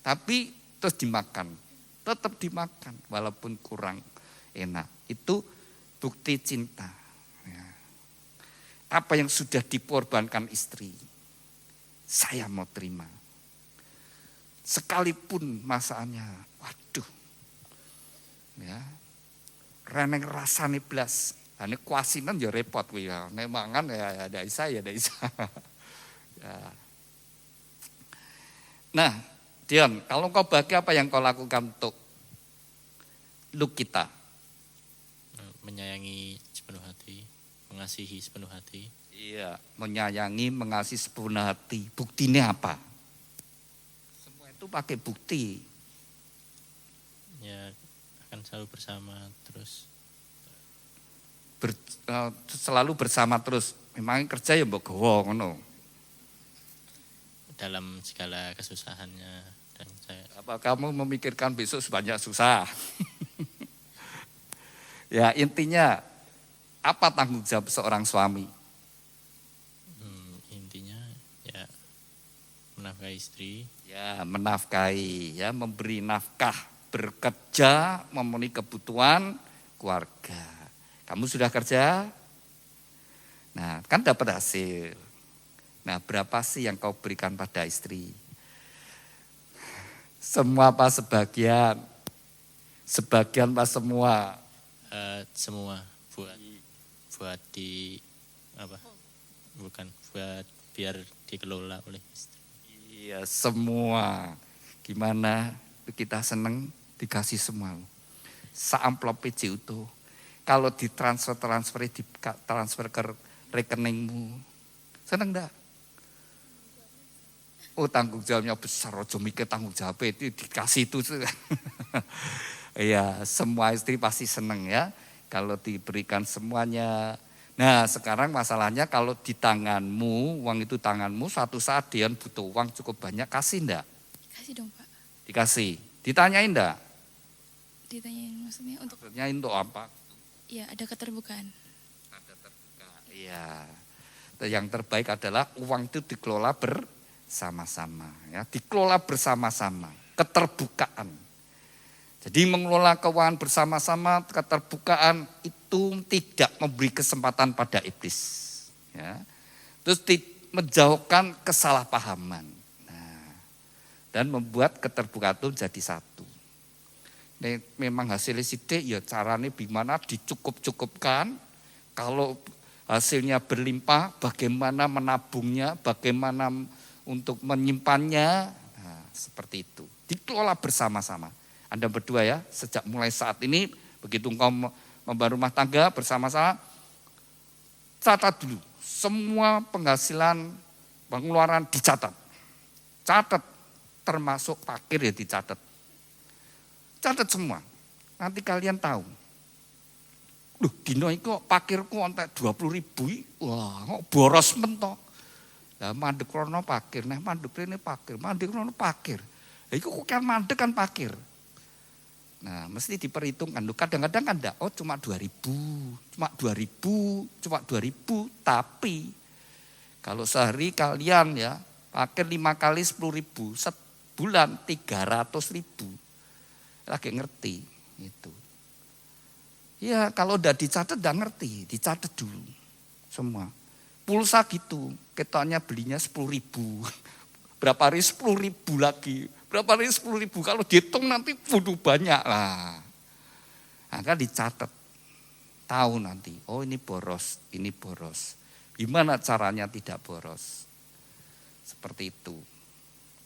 tapi terus dimakan, tetap dimakan walaupun kurang enak. Itu bukti cinta. Ya. Apa yang sudah dikorbankan istri, saya mau terima. Sekalipun masalahnya, waduh, ya. Reneng rasane blas. Ane kuasinan ya repot kuwi ya. Nek mangan ya ada isa. Ya. Nah, Dion, kalau kau bahagia apa yang kau lakukan untuk kita? Menyayangi sepenuh hati, mengasihi sepenuh hati. Iya, menyayangi, mengasihi sepenuh hati. Buktinya apa? Semua itu pakai bukti. Ya, akan selalu bersama terus. Selalu bersama terus. Memang kerja ya mbok gowo ngono. Dalam segala kesusahannya dan saya. Apa kamu memikirkan besok sebanyak susah? Ya intinya apa tanggung jawab seorang suami? Intinya ya menafkahi istri. Ya menafkahi, ya memberi nafkah, bekerja, memenuhi kebutuhan keluarga. Kamu sudah kerja? Nah kan dapat hasil. Nah berapa sih yang kau berikan pada istri? Semua apa sebagian? Sebagian apa semua? Semua buat di apa? Bukan buat biar dikelola oleh istri. Iya semua. Gimana kita seneng dikasih semua. Sa-amplop PJ utuh. Kalau ditransfer ke rekeningmu. Seneng enggak? Oh tanggung jawabnya besar. Ojo mikir tanggung jawab itu dikasih itu. Iya semua istri pasti seneng ya. Kalau diberikan semuanya. Nah sekarang masalahnya kalau di tanganmu, uang itu tanganmu, suatu saat dia butuh uang cukup banyak, kasih enggak? Kasih dong Pak. Dikasih. Ditanyain enggak? Ditanyain maksudnya untuk, Ditanyain untuk apa? ya ada keterbukaan. Ada terbuka. Iya. Yang terbaik adalah uang itu dikelola bersama-sama. Ya. Dikelola bersama-sama. Keterbukaan. Jadi mengelola keuangan bersama-sama, keterbukaan itu tidak memberi kesempatan pada iblis. Ya. Terus menjauhkan kesalahpahaman. Nah, dan membuat keterbukaan itu jadi satu. Ini memang hasilnya sidik, ya caranya bagaimana dicukup-cukupkan. Kalau hasilnya berlimpah, bagaimana menabungnya, bagaimana untuk menyimpannya. Nah, seperti itu. Dikelola bersama-sama. Anda berdua ya, sejak mulai saat ini, begitu engkau membangun rumah tangga bersama-sama, catat dulu. Semua penghasilan, pengeluaran dicatat. Catat, termasuk parkir ya dicatat. Catat semua, nanti kalian tahu. Loh, dino iki kok parkirku entek 20.000, wah kok boros mentok. Lah mandek rono parkir, nah mandek rene parkir, mandek rono parkir. Lah iku kok kan mandek kan parkir. Nah, mesti diperhitungkan. Kadang-kadang kan enggak, oh cuma 2.000, cuma 2.000, tapi kalau sehari kalian ya parkir 5 kali 10.000, sebulan 300.000. Lagi ngerti itu. Ya kalau udah dicatat udah ngerti, dicatat dulu semua. Pulsa gitu, ketoknya belinya 10.000. Berapa hari 10.000 lagi. Berapa hari 10.000, kalau dihitung nanti waduh banyak lah. Nah, kan dicatat, tahu nanti, oh ini boros, ini boros. Gimana caranya tidak boros? Seperti itu.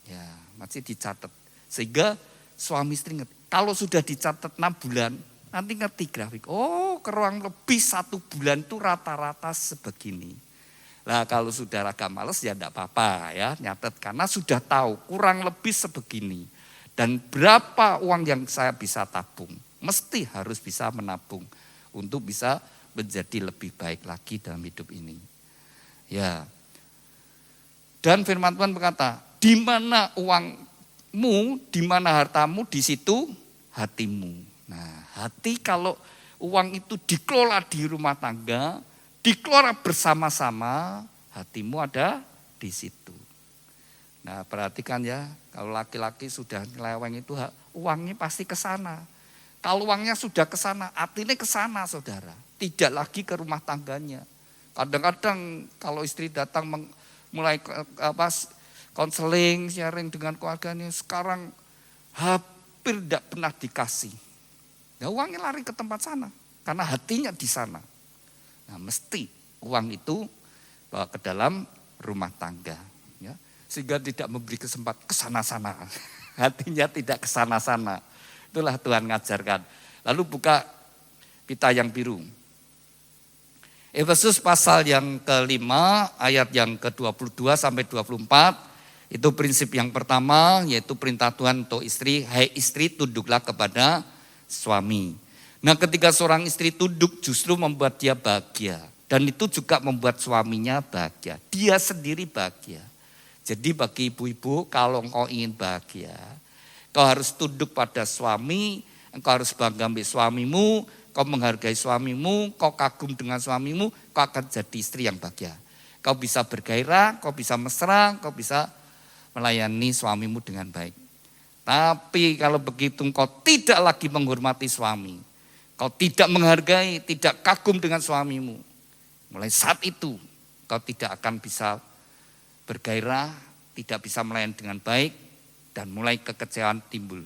Ya, masih dicatat. Sehingga suami istri ngerti. Kalau sudah dicatat 6 bulan, nanti ngerti grafik. Oh, kurang lebih 1 bulan itu rata-rata sebegini. Lah kalau sudah agak males ya enggak apa-apa ya, nyatet karena sudah tahu kurang lebih sebegini. Dan berapa uang yang saya bisa tabung, mesti harus bisa menabung untuk bisa menjadi lebih baik lagi dalam hidup ini. Ya. Dan firman Tuhan berkata, di mana uangmu, di mana hartamu, di situ hatimu. Nah, hati kalau uang itu dikelola di rumah tangga, dikelola bersama-sama, hatimu ada di situ. Nah, perhatikan ya, kalau laki-laki sudah nyeleweng itu uangnya pasti ke sana. Kalau uangnya sudah ke sana, hatinya ke sana, Saudara. Tidak lagi ke rumah tangganya. Kadang-kadang kalau istri datang mulai konseling, sharing dengan keluarganya, sekarang hampir tidak pernah dikasih. Ya uangnya lari ke tempat sana, karena hatinya di sana. Nah, mesti uang itu bawa ke dalam rumah tangga. Ya, sehingga tidak memberi kesempatan ke sana-sana. Hatinya tidak ke sana-sana. Itulah Tuhan ngajarkan. Lalu buka pita yang biru. Efesus pasal yang ke-5 ayat yang ke-22 sampai 24. Itu prinsip yang pertama, yaitu perintah Tuhan untuk istri. Hai istri, tunduklah kepada suami. Nah, ketika seorang istri tunduk justru membuat dia bahagia. Dan itu juga membuat suaminya bahagia. Dia sendiri bahagia. Jadi bagi ibu-ibu, kalau engkau ingin bahagia, kau harus tunduk pada suami, engkau harus bangga dengan suamimu, kau menghargai suamimu, kau kagum dengan suamimu, kau akan jadi istri yang bahagia. Kau bisa bergairah, kau bisa mesra, kau bisa melayani suamimu dengan baik. Tapi kalau begitu engkau tidak lagi menghormati suami, kau tidak menghargai, tidak kagum dengan suamimu, mulai saat itu kau tidak akan bisa bergairah, tidak bisa melayani dengan baik, dan mulai kekecewaan timbul.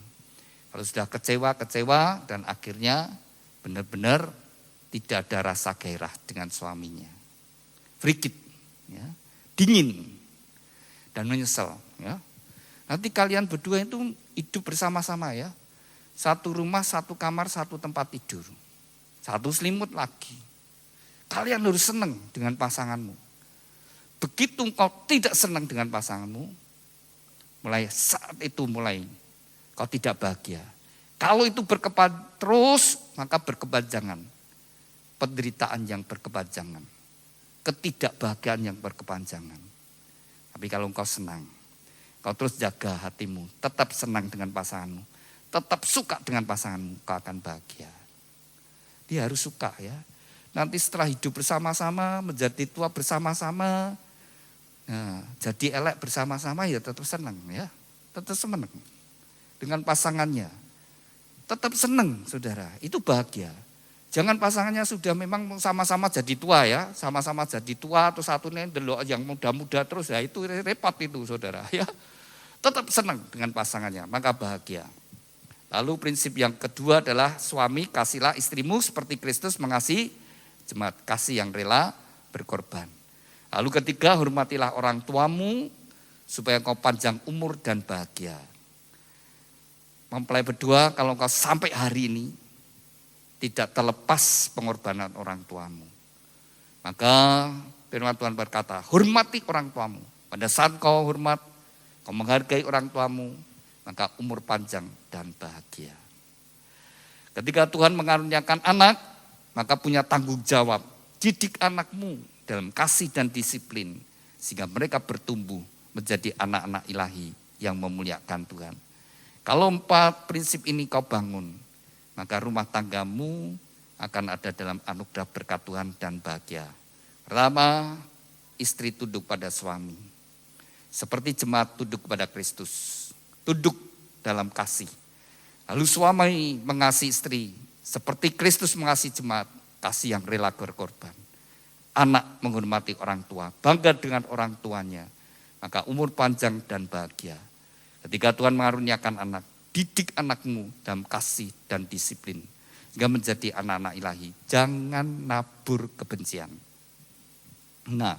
Kalau sudah kecewa dan akhirnya benar-benar tidak ada rasa gairah dengan suaminya. Frigid, ya, dingin, dan menyesal. Ya. Nanti kalian berdua itu hidup bersama-sama ya. Satu rumah, satu kamar, satu tempat tidur. Satu selimut lagi. Kalian harus senang dengan pasanganmu. Begitu engkau tidak senang dengan pasanganmu, mulai saat itu kau tidak bahagia. Kalau itu terus, maka berkepanjangan. Penderitaan yang berkepanjangan. Ketidakbahagiaan yang berkepanjangan. Tapi kalau engkau senang, kau terus jaga hatimu, tetap senang dengan pasanganmu, tetap suka dengan pasanganmu, kau akan bahagia. Dia harus suka ya. Nanti setelah hidup bersama-sama, menjadi tua bersama-sama, nah, jadi elek bersama-sama ya tetap senang ya. Tetap senang dengan pasangannya. Tetap senang saudara, itu bahagia. Jangan pasangannya sudah memang sama-sama jadi tua ya, sama-sama jadi tua atau satunya delok yang muda-muda terus ya itu repot itu saudara ya. Tetap senang dengan pasangannya, maka bahagia. Lalu prinsip yang kedua adalah suami kasihlah istrimu seperti Kristus mengasihi jemaat, kasih yang rela berkorban. Lalu ketiga, hormatilah orang tuamu supaya kau panjang umur dan bahagia. Mempelai berdua, kalau kau sampai hari ini tidak terlepas pengorbanan orang tuamu, maka firman Tuhan berkata, hormati orang tuamu. Pada saat kau hormat, kau menghargai orang tuamu, maka umur panjang dan bahagia. Ketika Tuhan mengaruniakan anak, maka punya tanggung jawab. Didik anakmu dalam kasih dan disiplin, sehingga mereka bertumbuh menjadi anak-anak ilahi yang memuliakan Tuhan. Kalau 4 prinsip ini kau bangun, maka rumah tanggamu akan ada dalam anugerah berkat Tuhan dan bahagia. Pertama, istri tunduk pada suami. Seperti jemaat tunduk kepada Kristus. Tunduk dalam kasih. Lalu suami mengasihi istri. Seperti Kristus mengasihi jemaat. Kasih yang rela berkorban. Anak menghormati orang tua. Bangga dengan orang tuanya. Maka umur panjang dan bahagia. Ketika Tuhan mengaruniakan anak. Didik anakmu dalam kasih dan disiplin. Sehingga menjadi anak-anak ilahi. Jangan nabur kebencian. Nah,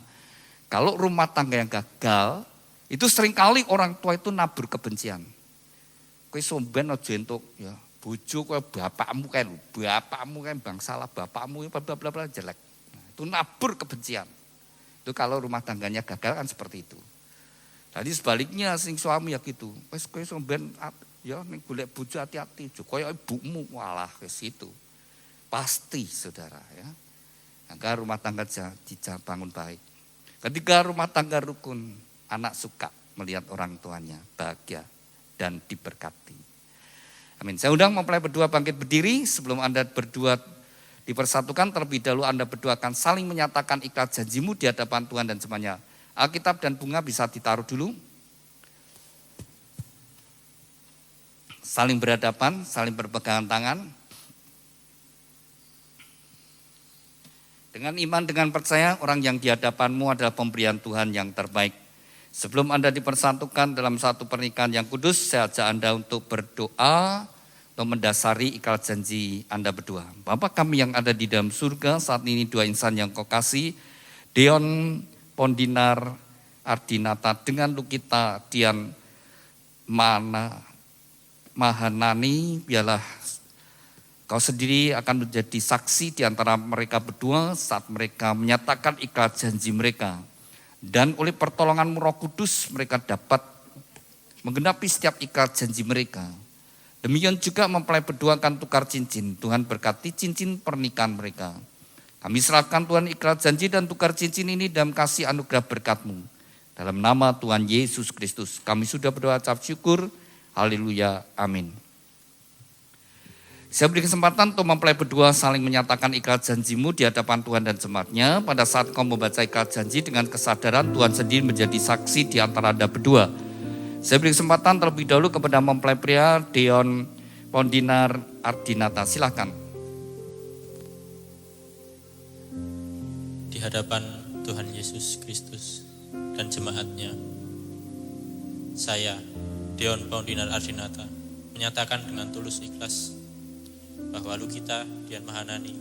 kalau rumah tangga yang gagal, itu seringkali orang tua itu nabur kebencian. Kowe somben aja entuk ya, bojo kowe bapakmu kan bangsalah bapakmu bla bla bla jelek. Nah, itu nabur kebencian. Itu kalau rumah tangganya gagal kan seperti itu. Jadi sebaliknya sing suami ya gitu. Wis kowe somben ya ning golek bojo hati-hati, kaya ibumu walah wis itu. Pasti saudara ya. Agar rumah tangga dibangun baik. Ketika rumah tangga rukun, anak suka melihat orang tuanya bahagia dan diberkati. Amin. Saya undang mempelai berdua bangkit berdiri sebelum Anda berdua Dipersatukan terlebih dahulu Anda berdua akan saling menyatakan ikrar janjimu di hadapan Tuhan dan semuanya. Alkitab dan bunga bisa ditaruh dulu. Saling berhadapan, saling berpegangan tangan. Dengan iman, dengan percaya, orang yang di hadapanmu adalah pemberian Tuhan yang terbaik. Sebelum Anda dipersatukan dalam satu pernikahan yang kudus, saya ajak Anda untuk berdoa untuk mendasari ikrar janji Anda berdua. Bapa kami yang ada di dalam surga, saat ini dua insan yang kau kasih, Dion Pondinar Ardinata dengan Lukita Dian Mahanani, biarlah Kau sendiri akan menjadi saksi di antara mereka berdua saat mereka menyatakan ikrar janji mereka. Dan oleh pertolongan Roh Kudus mereka dapat menggenapi setiap ikrar janji mereka. Demikian juga mempelai berdua akan tukar cincin. Tuhan berkati cincin pernikahan mereka. Kami serahkan Tuhan ikrar janji dan tukar cincin ini dalam kasih anugerah berkat-Mu. Dalam nama Tuhan Yesus Kristus kami sudah berdoa ucap syukur. Haleluya, amin. Saya beri kesempatan untuk mempelai berdua saling menyatakan ikrar janjimu di hadapan Tuhan dan jemaatnya. Pada saat kau membaca ikrar janji dengan kesadaran Tuhan sendiri menjadi saksi di antara Anda berdua. Saya beri kesempatan terlebih dahulu kepada mempelai pria Dion Pondinar Ardinata. Silakan. Di hadapan Tuhan Yesus Kristus dan jemaatnya, saya, Dion Pondinar Ardinata, menyatakan dengan tulus ikhlas bahwa Lukita Dian Mahanani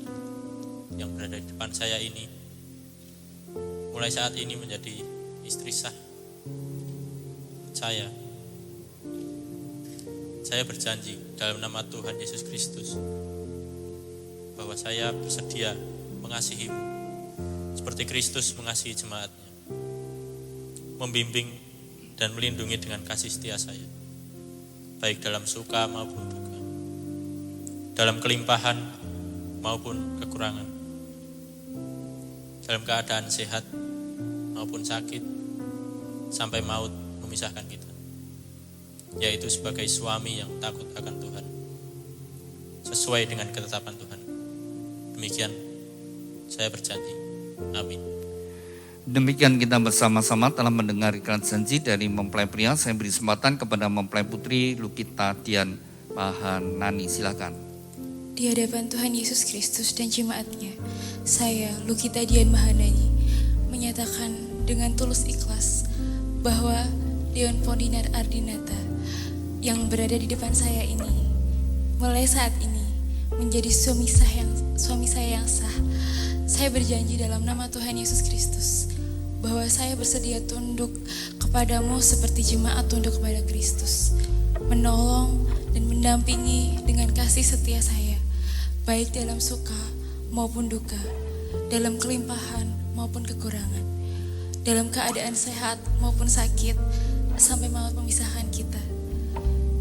yang berada di depan saya ini mulai saat ini menjadi istri sah saya. Saya berjanji dalam nama Tuhan Yesus Kristus bahwa saya bersedia mengasihimu seperti Kristus mengasihi jemaatnya, membimbing dan melindungi dengan kasih setia saya, baik dalam suka maupun duka, dalam kelimpahan maupun kekurangan, dalam keadaan sehat maupun sakit, sampai maut memisahkan kita, yaitu sebagai suami yang takut akan Tuhan, sesuai dengan ketetapan Tuhan. Demikian saya berjanji. Amin. Demikian kita bersama-sama telah mendengar ikrar janji dari mempelai pria. Saya beri kesempatan kepada mempelai putri Lukita Dian Mahanani. Silakan. Di hadapan Tuhan Yesus Kristus dan jemaatnya, saya, Lukita Dian Mahanani, menyatakan dengan tulus ikhlas bahwa Dion Pondinar Ardinata yang berada di depan saya ini, mulai saat ini menjadi suami saya yang sah. Saya berjanji dalam nama Tuhan Yesus Kristus bahwa saya bersedia tunduk kepadamu seperti jemaat tunduk kepada Kristus, menolong dan mendampingi dengan kasih setia saya, baik dalam suka maupun duka, dalam kelimpahan maupun kekurangan, dalam keadaan sehat maupun sakit, sampai maut memisahkan kita,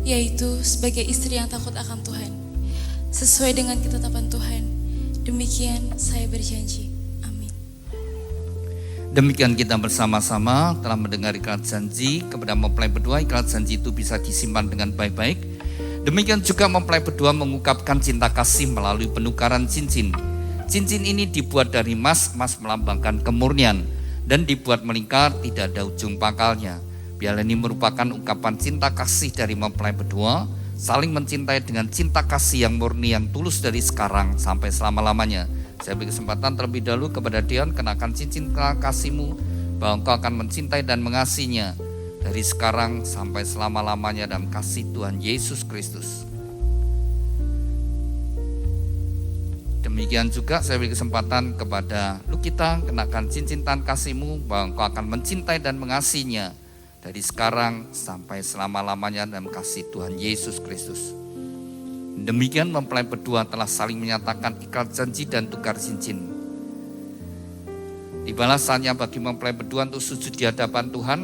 yaitu sebagai istri yang takut akan Tuhan, sesuai dengan ketetapan Tuhan. Demikian saya berjanji. Amin. Demikian kita bersama-sama telah mendengar ikrar janji kepada mempelai berdua. Ikrar janji itu bisa disimpan dengan baik-baik. Demikian juga mempelai berdua mengungkapkan cinta kasih melalui penukaran cincin. Cincin ini dibuat dari emas melambangkan kemurnian, dan dibuat melingkar, tidak ada ujung pangkalnya. Biarlah ini merupakan ungkapan cinta kasih dari mempelai berdua, saling mencintai dengan cinta kasih yang murni, yang tulus dari sekarang sampai selama-lamanya. Saya beri kesempatan terlebih dahulu kepada Dion, kenakan cincin kasihmu, bahwa engkau akan mencintai dan mengasihinya dari sekarang sampai selama-lamanya dalam kasih Tuhan Yesus Kristus. Demikian juga saya beri kesempatan kepada Lukita, kenakan cincin tangan kasihmu, bahwa engkau akan mencintai dan mengasihinya dari sekarang sampai selama-lamanya dalam kasih Tuhan Yesus Kristus. Demikian mempelai berdua telah saling menyatakan ikrar janji dan tukar cincin. Tibalah saatnya bagi mempelai berdua untuk sujud di hadapan Tuhan.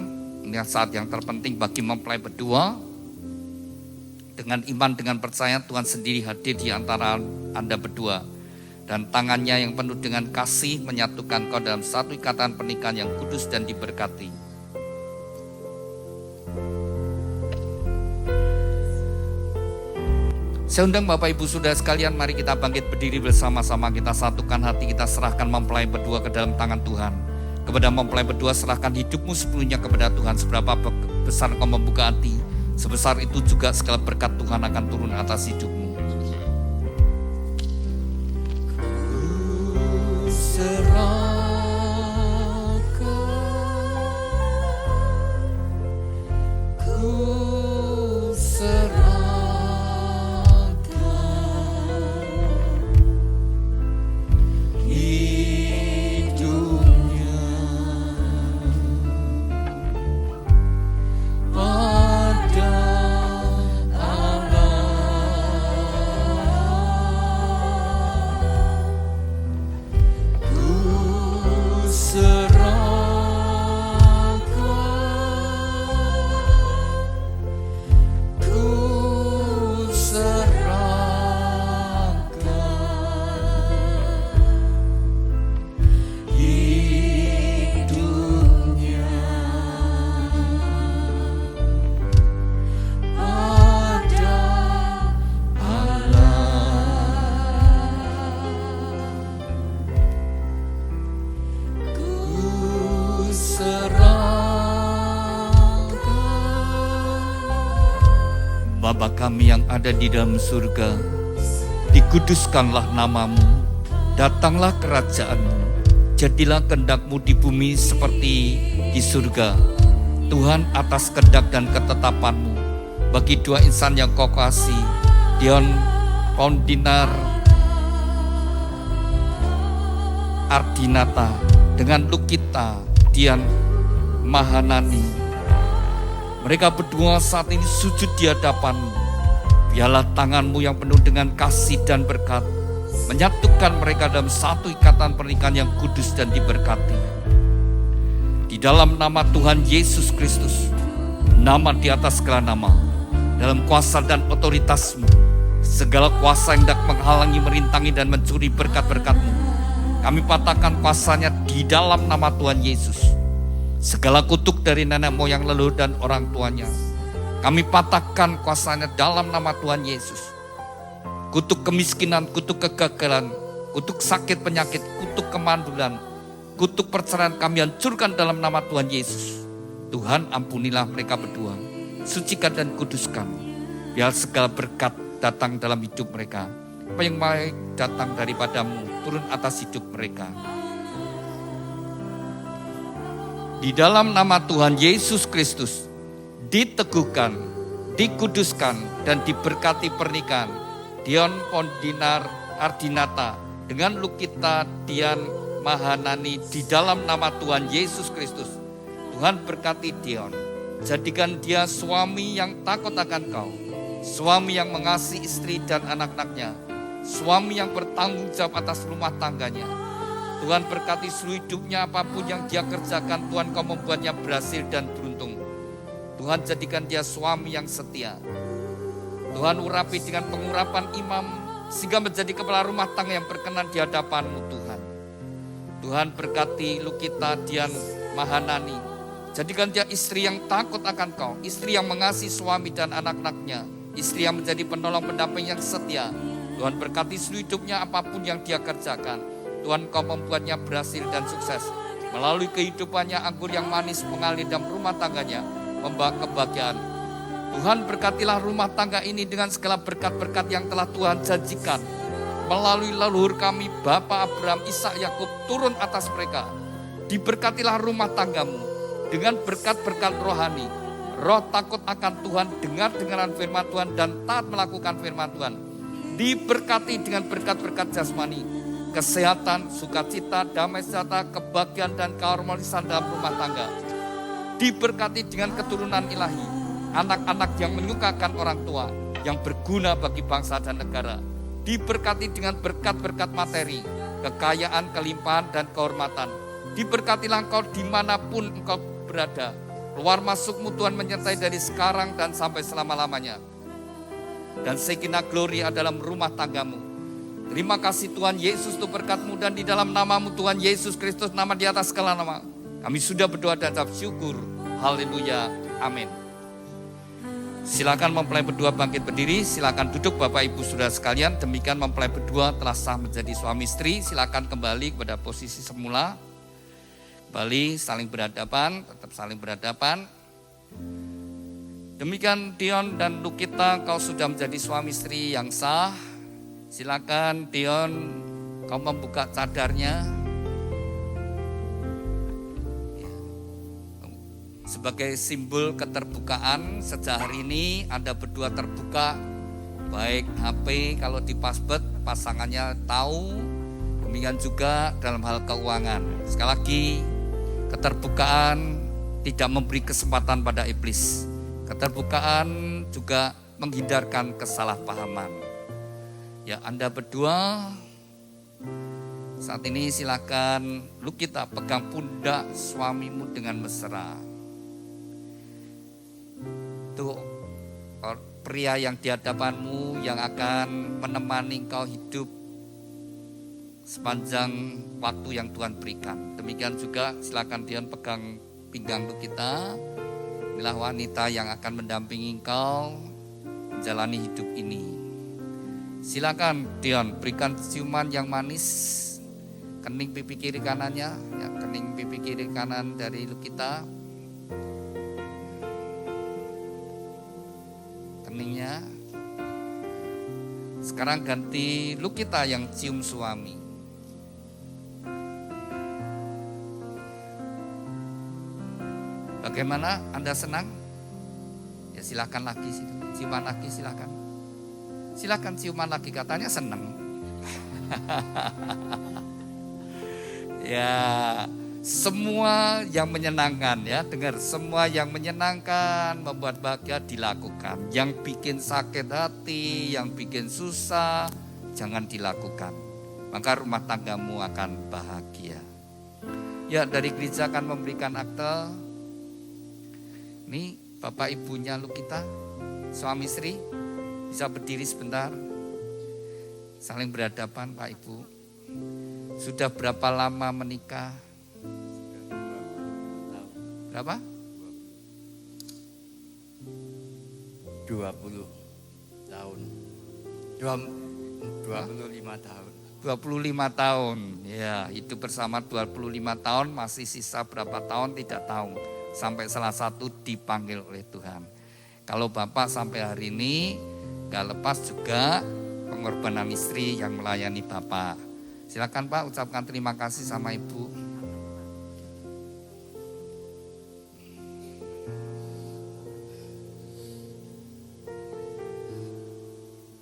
Ini saat yang terpenting bagi mempelai berdua. Dengan iman, dengan percaya, Tuhan sendiri hadir di antara Anda berdua. Dan tangannya yang penuh dengan kasih menyatukan kau dalam satu ikatan pernikahan yang kudus dan diberkati. Saya undang Bapak Ibu Saudara sekalian, mari kita bangkit berdiri bersama-sama, kita satukan hati, kita serahkan mempelai berdua ke dalam tangan Tuhan. Kepada mempelai berdua serahkan hidupmu sepenuhnya kepada Tuhan. Seberapa besar kau membuka hati, sebesar itu juga segala berkat Tuhan akan turun atas hidupmu. Bapa kami yang ada di dalam surga, dikuduskanlah namamu, datanglah kerajaanmu, jadilah kehendak-Mu di bumi seperti di surga. Tuhan, atas kehendak dan ketetapan-Mu, bagi dua insan yang Kau kasih, Dion Pondinar Ardinata dengan Lukita Dian Mahanani, mereka berdua saat ini sujud di hadapan-Mu. Biarlah tangan-Mu yang penuh dengan kasih dan berkat menyatukan mereka dalam satu ikatan pernikahan yang kudus dan diberkati. Di dalam nama Tuhan Yesus Kristus, nama di atas segala nama, dalam kuasa dan otoritas-Mu, segala kuasa yang hendak menghalangi, merintangi dan mencuri berkat-berkat-Mu, kami patahkan kuasanya di dalam nama Tuhan Yesus. Segala kutuk dari nenek moyang leluhur dan orang tuanya, kami patahkan kuasanya dalam nama Tuhan Yesus. Kutuk kemiskinan, kutuk kegagalan, kutuk sakit penyakit, kutuk kemandulan, kutuk perceraian kami hancurkan dalam nama Tuhan Yesus. Tuhan, ampunilah mereka berdua, sucikan dan kuduskan. Biar segala berkat datang dalam hidup mereka. Apa yang baik datang daripada-Mu turun atas hidup mereka. Di dalam nama Tuhan Yesus Kristus, diteguhkan, dikuduskan, dan diberkati pernikahan Dion Pondinar Ardinata dengan Lukita Dian Mahanani di dalam nama Tuhan Yesus Kristus. Tuhan berkati Dion, jadikan dia suami yang takut akan Kau, suami yang mengasihi istri dan anak-anaknya, suami yang bertanggung jawab atas rumah tangganya. Tuhan berkati seluruh hidupnya, apapun yang dia kerjakan, Tuhan Kau membuatnya berhasil dan beruntung. Tuhan jadikan dia suami yang setia. Tuhan urapi dengan pengurapan imam, sehingga menjadi kepala rumah tangga yang berkenan di hadapan-Mu Tuhan. Tuhan berkati Lukita Dian Mahanani, jadikan dia istri yang takut akan Kau, istri yang mengasihi suami dan anak-anaknya, istri yang menjadi penolong pendamping yang setia. Tuhan berkati seluruh hidupnya, apapun yang dia kerjakan, Tuhan Kau membuatnya berhasil dan sukses. Melalui kehidupannya, anggur yang manis mengalir dalam rumah tangganya, membawa kebahagiaan. Tuhan berkatilah rumah tangga ini dengan segala berkat-berkat yang telah Tuhan janjikan. Melalui leluhur kami, Bapak Abraham, Ishak, Yakub, turun atas mereka. Diberkatilah rumah tanggamu dengan berkat-berkat rohani. Roh takut akan Tuhan, dengar-dengaran firman Tuhan, dan taat melakukan firman Tuhan. Diberkati dengan berkat-berkat jasmani, kesehatan, sukacita, damai sejahtera, kebahagiaan dan keharmonisan dalam rumah tangga. Diberkati dengan keturunan ilahi, anak-anak yang menyukakan orang tua, yang berguna bagi bangsa dan negara. Diberkati dengan berkat-berkat materi, kekayaan, kelimpahan dan kehormatan. Diberkatilah engkau dimanapun engkau berada. Keluar masukmu Tuhan menyertai dari sekarang dan sampai selama-lamanya. Dan segenap glory dalam rumah tanggamu. Terima kasih Tuhan Yesus untuk berkat-Mu, dan di dalam nama-Mu Tuhan Yesus Kristus, nama di atas segala nama, kami sudah berdoa dan ucap syukur. Haleluya. Amin. Silakan mempelai berdua bangkit berdiri, silakan duduk Bapak Ibu Saudara sekalian. Demikian mempelai berdua telah sah menjadi suami istri. Silakan kembali kepada posisi semula. Kembali saling berhadapan, tetap saling berhadapan. Demikian Dion dan Lukita, kau sudah menjadi suami istri yang sah. Silakan Dion, kau membuka cadarnya. Sebagai simbol keterbukaan, sejak hari ini Anda berdua terbuka, baik HP kalau di password pasangannya tahu, demikian juga dalam hal keuangan. Sekali lagi, keterbukaan tidak memberi kesempatan pada iblis. Keterbukaan juga menghindarkan kesalahpahaman. Ya, Anda berdua saat ini silakan Lukita pegang pundak suamimu dengan mesra. Itu pria yang di hadapanmu yang akan menemani engkau hidup sepanjang waktu yang Tuhan berikan. Demikian juga silakan Dion pegang pinggang Lukita. Inilah wanita yang akan mendampingi engkau menjalani hidup ini. Silakan Dion berikan ciuman yang manis kening pipi kiri kanannya, ya, kening pipi kiri kanan dari Lukita. Keningnya. Sekarang ganti Lukita yang cium suami. Bagaimana? Anda senang? Ya silakan lagi, ciuman lagi silakan. Silakan ciuman lagi, katanya senang. Ya, semua yang menyenangkan ya, dengar, semua yang menyenangkan, membuat bahagia dilakukan. Yang bikin sakit hati, yang bikin susah, jangan dilakukan. Maka rumah tanggamu akan bahagia. Ya, dari gereja akan memberikan akte. Ini Bapak Ibunya Lukita, suami istri, bisa berdiri sebentar. Saling berhadapan Pak Ibu. Sudah berapa lama menikah? Berapa? 20 tahun. 25 tahun. 25 tahun. Ya, itu bersama 25 tahun, masih sisa berapa tahun tidak tahu. Sampai salah satu dipanggil oleh Tuhan. Kalau Bapak sampai hari ini gak lepas juga pengorbanan istri yang melayani Bapak. Silakan Pak, ucapkan terima kasih sama Ibu.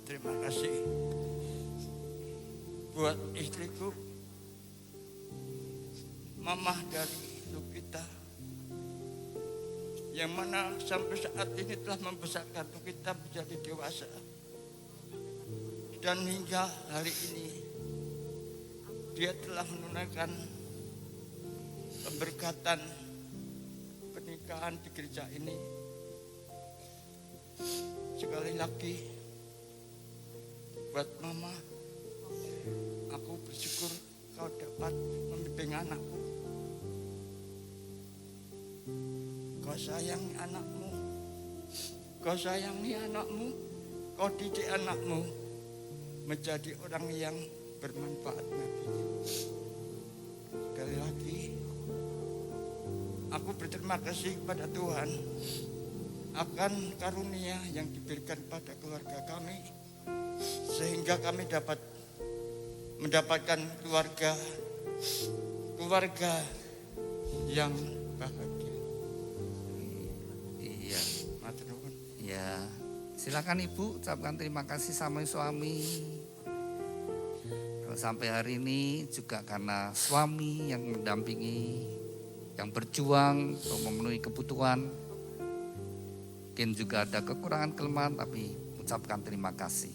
Terima kasih buat istriku, mamah dari Lukita, yang mana sampai saat ini telah membesarkan Lukita menjadi dewasa. Dan hingga hari ini dia telah menunaikan pemberkatan pernikahan di gereja ini. Sekali lagi buat mama, aku bersyukur kau dapat membimbing anakku. Kau sayangi anakmu, kau sayangi anakmu, kau didik anakmu menjadi orang yang bermanfaat nantinya. Sekali lagi, aku berterima kasih kepada Tuhan akan karunia yang diberikan pada keluarga kami, sehingga kami dapat mendapatkan keluarga yang bahagia. Iya, Matur nuwun. ya. Silakan Ibu, ucapkan terima kasih sama suami. Sampai hari ini juga karena suami yang mendampingi, yang berjuang untuk memenuhi kebutuhan. Mungkin juga ada kekurangan kelemahan, tapi ucapkan terima kasih.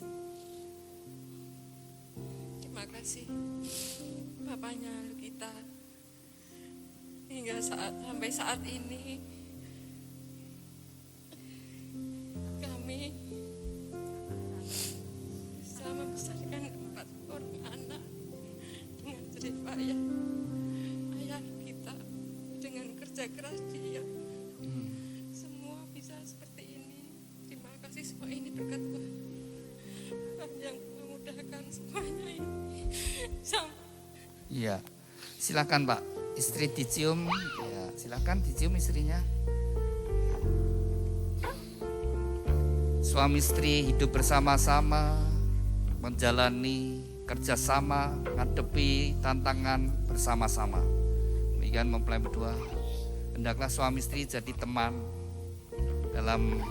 Terima kasih bapaknya Lukita. Hingga sampai saat ini kami bisa membesarkan 4 orang anak dengan jerih payah ayah kita, dengan kerja keras dia. Semua bisa seperti ini. Terima Iya, silakan Pak. Istri dicium, ya silakan dicium istrinya. Suami istri hidup bersama-sama, menjalani kerjasama, menghadapi tantangan bersama-sama. Demikian mempelai berdua. Hendaklah suami istri jadi teman dalam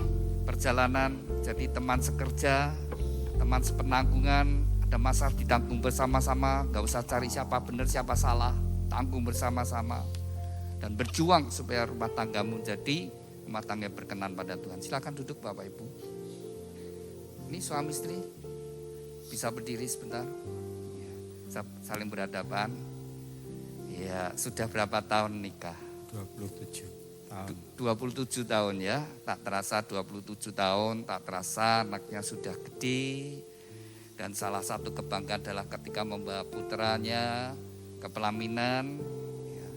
perjalanan, jadi teman sekerja, teman sepenanggungan. Ada masalah ditanggung bersama-sama, gak usah cari siapa benar siapa salah, tanggung bersama-sama dan berjuang supaya rumah tanggamu jadi rumah tangga yang berkenan pada Tuhan. Silakan duduk Bapak Ibu. Ini suami istri bisa berdiri sebentar, ya, saling berhadapan. Ya, sudah berapa tahun nikah? 27 tahun. 27 tahun ya, tak terasa 27 tahun, tak terasa anaknya sudah gede. Dan salah satu kebanggaan adalah ketika membawa putranya ke pelaminan ya,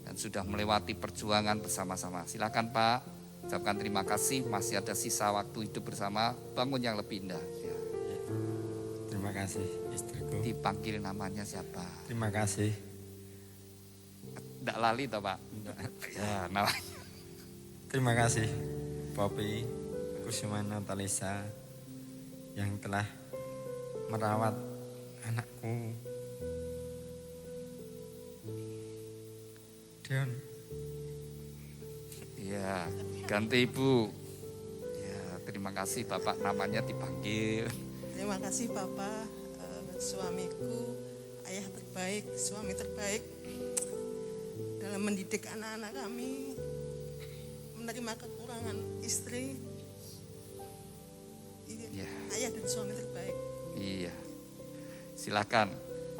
dan sudah melewati perjuangan bersama-sama. Silakan Pak, ucapkan terima kasih, masih ada sisa waktu hidup bersama, bangun yang lebih indah. Ya. Terima kasih istriku. Dipanggil namanya siapa? Terima kasih. Tidak lali toh Pak? Ya, namanya. Terima kasih Poppy Kusumana Talisa yang telah merawat anakku. Dion. Ya, ganti Ibu. Ya, terima kasih Bapak namanya dipanggil. Terima kasih Bapak, suamiku, ayah terbaik, suami terbaik dalam mendidik anak-anak kami, menerima kekurangan istri, Ya. ayah dan suami terbaik. Iya. Silakan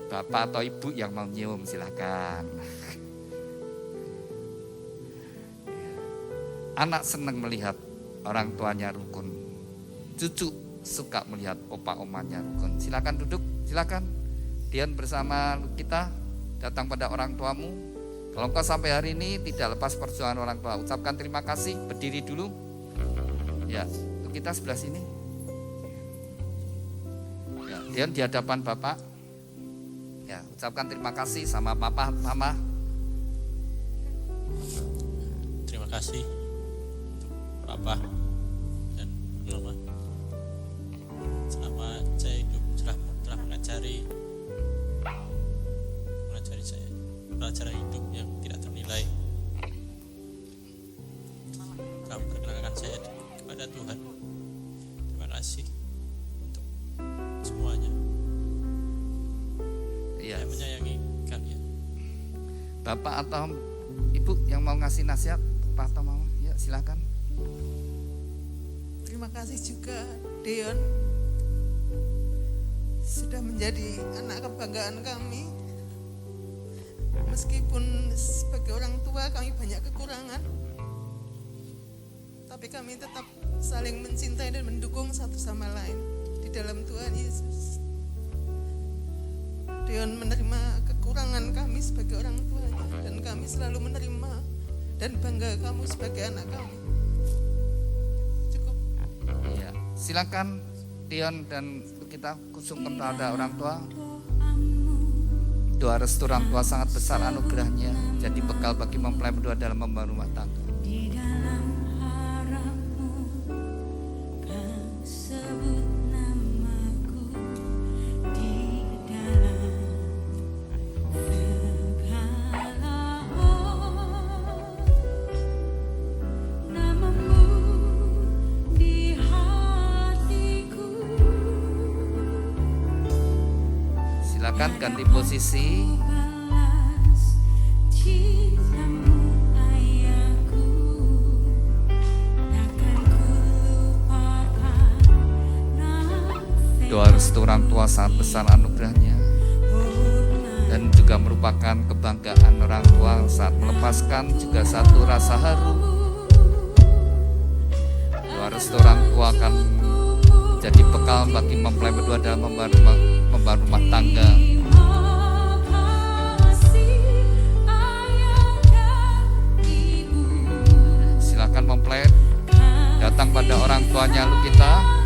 Bapak atau Ibu yang mau nyium silakan. Anak senang melihat orang tuanya rukun. Cucu suka melihat opa omanya rukun. Silakan duduk, silakan. Dian bersama kita datang pada orang tuamu. Kalau engkau sampai hari ini tidak lepas perjuangan orang tua, ucapkan terima kasih, berdiri dulu. Ya, untuk kita sebelah sini. Ya, Dian di hadapan Bapak. Ya, ucapkan terima kasih sama Papa, Mama. Terima kasih untuk Papa dan Mama. Selama saya hidup telah mengajari saya pelajaran hidup yang tidak ternilai. Telah memperkenalkan saya kepada Tuhan. Terima kasih untuk semuanya. Iya. Saya menyayangi kalian. Bapak atau Ibu yang mau ngasih nasihat, Pak atau Mama, ya silakan. Terima kasih juga Dion sudah menjadi anak kebanggaan kami. Meskipun sebagai orang tua kami banyak kekurangan, tapi kami tetap saling mencintai dan mendukung satu sama lain di dalam Tuhan Yesus. Dion menerima kekurangan kami sebagai orang tuanya, dan kami selalu menerima dan bangga kamu sebagai anak kami. Cukup. Iya, silakan Dion dan kita kusumkan kepada orang tua. Doa restu orang tua sangat besar anugerahnya, jadi bekal bagi mempelai berdua dalam membangun rumah tangga. Di dalam harapmu kau sebut namaku, di dalam segala namamu di hatiku. Silakan ganti posisi. Doa restu orang tua sangat besar anugerahnya dan juga merupakan kebanggaan orang tua saat melepaskan juga satu rasa haru. Doa restu orang tua akan jadi bekal bagi mempelai berdua dalam membangun rumah tangga. Silakan mempelai datang pada orang tuanya lu kita.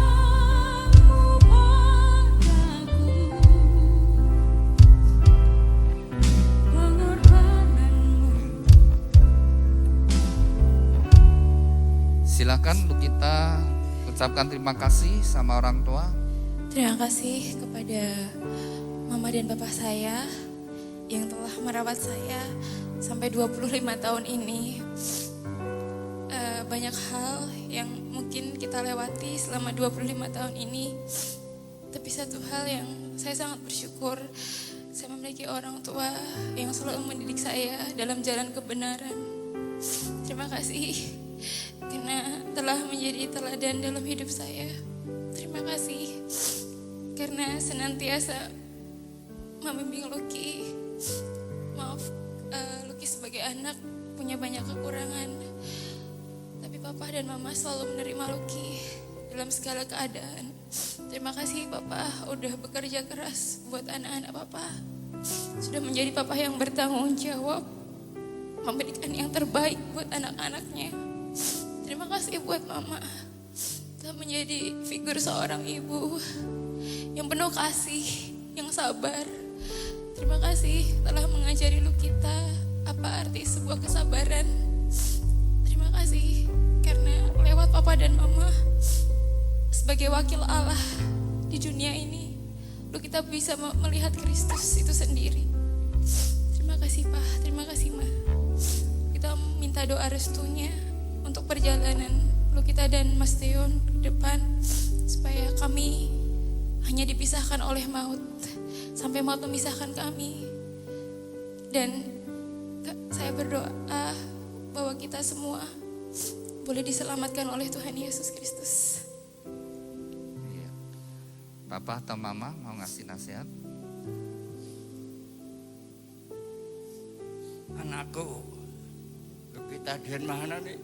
Lukita ucapkan terima kasih sama orang tua. Terima kasih kepada mama dan papa saya yang telah merawat saya sampai 25 tahun ini. Banyak hal yang mungkin kita lewati selama 25 tahun ini. Tapi satu hal yang saya sangat bersyukur, saya memiliki orang tua yang selalu mendidik saya dalam jalan kebenaran. Terima kasih karena telah menjadi teladan dalam hidup saya. Terima kasih karena senantiasa membimbing Lucky. Maaf, Lucky sebagai anak punya banyak kekurangan, tapi papa dan mama selalu menerima Lucky dalam segala keadaan. Terima kasih papa udah bekerja keras buat anak-anak papa. Sudah menjadi papa yang bertanggung jawab, memberikan yang terbaik buat anak-anaknya. Terima kasih buat mama telah menjadi figur seorang ibu yang penuh kasih, yang sabar. Terima kasih telah mengajari Lukita apa arti sebuah kesabaran. Terima kasih karena lewat papa dan mama sebagai wakil Allah di dunia ini, Lukita bisa melihat Kristus itu sendiri. Terima kasih Pak, terima kasih Ma. Kita minta doa restunya untuk perjalanan Lukita dan Mas Deon ke depan, supaya kami hanya dipisahkan oleh maut sampai maut memisahkan kami. Dan saya berdoa bahwa kita semua boleh diselamatkan oleh Tuhan Yesus Kristus. Papa atau mama mau ngasih nasihat? Anakku, Lukita Dian Mahanani,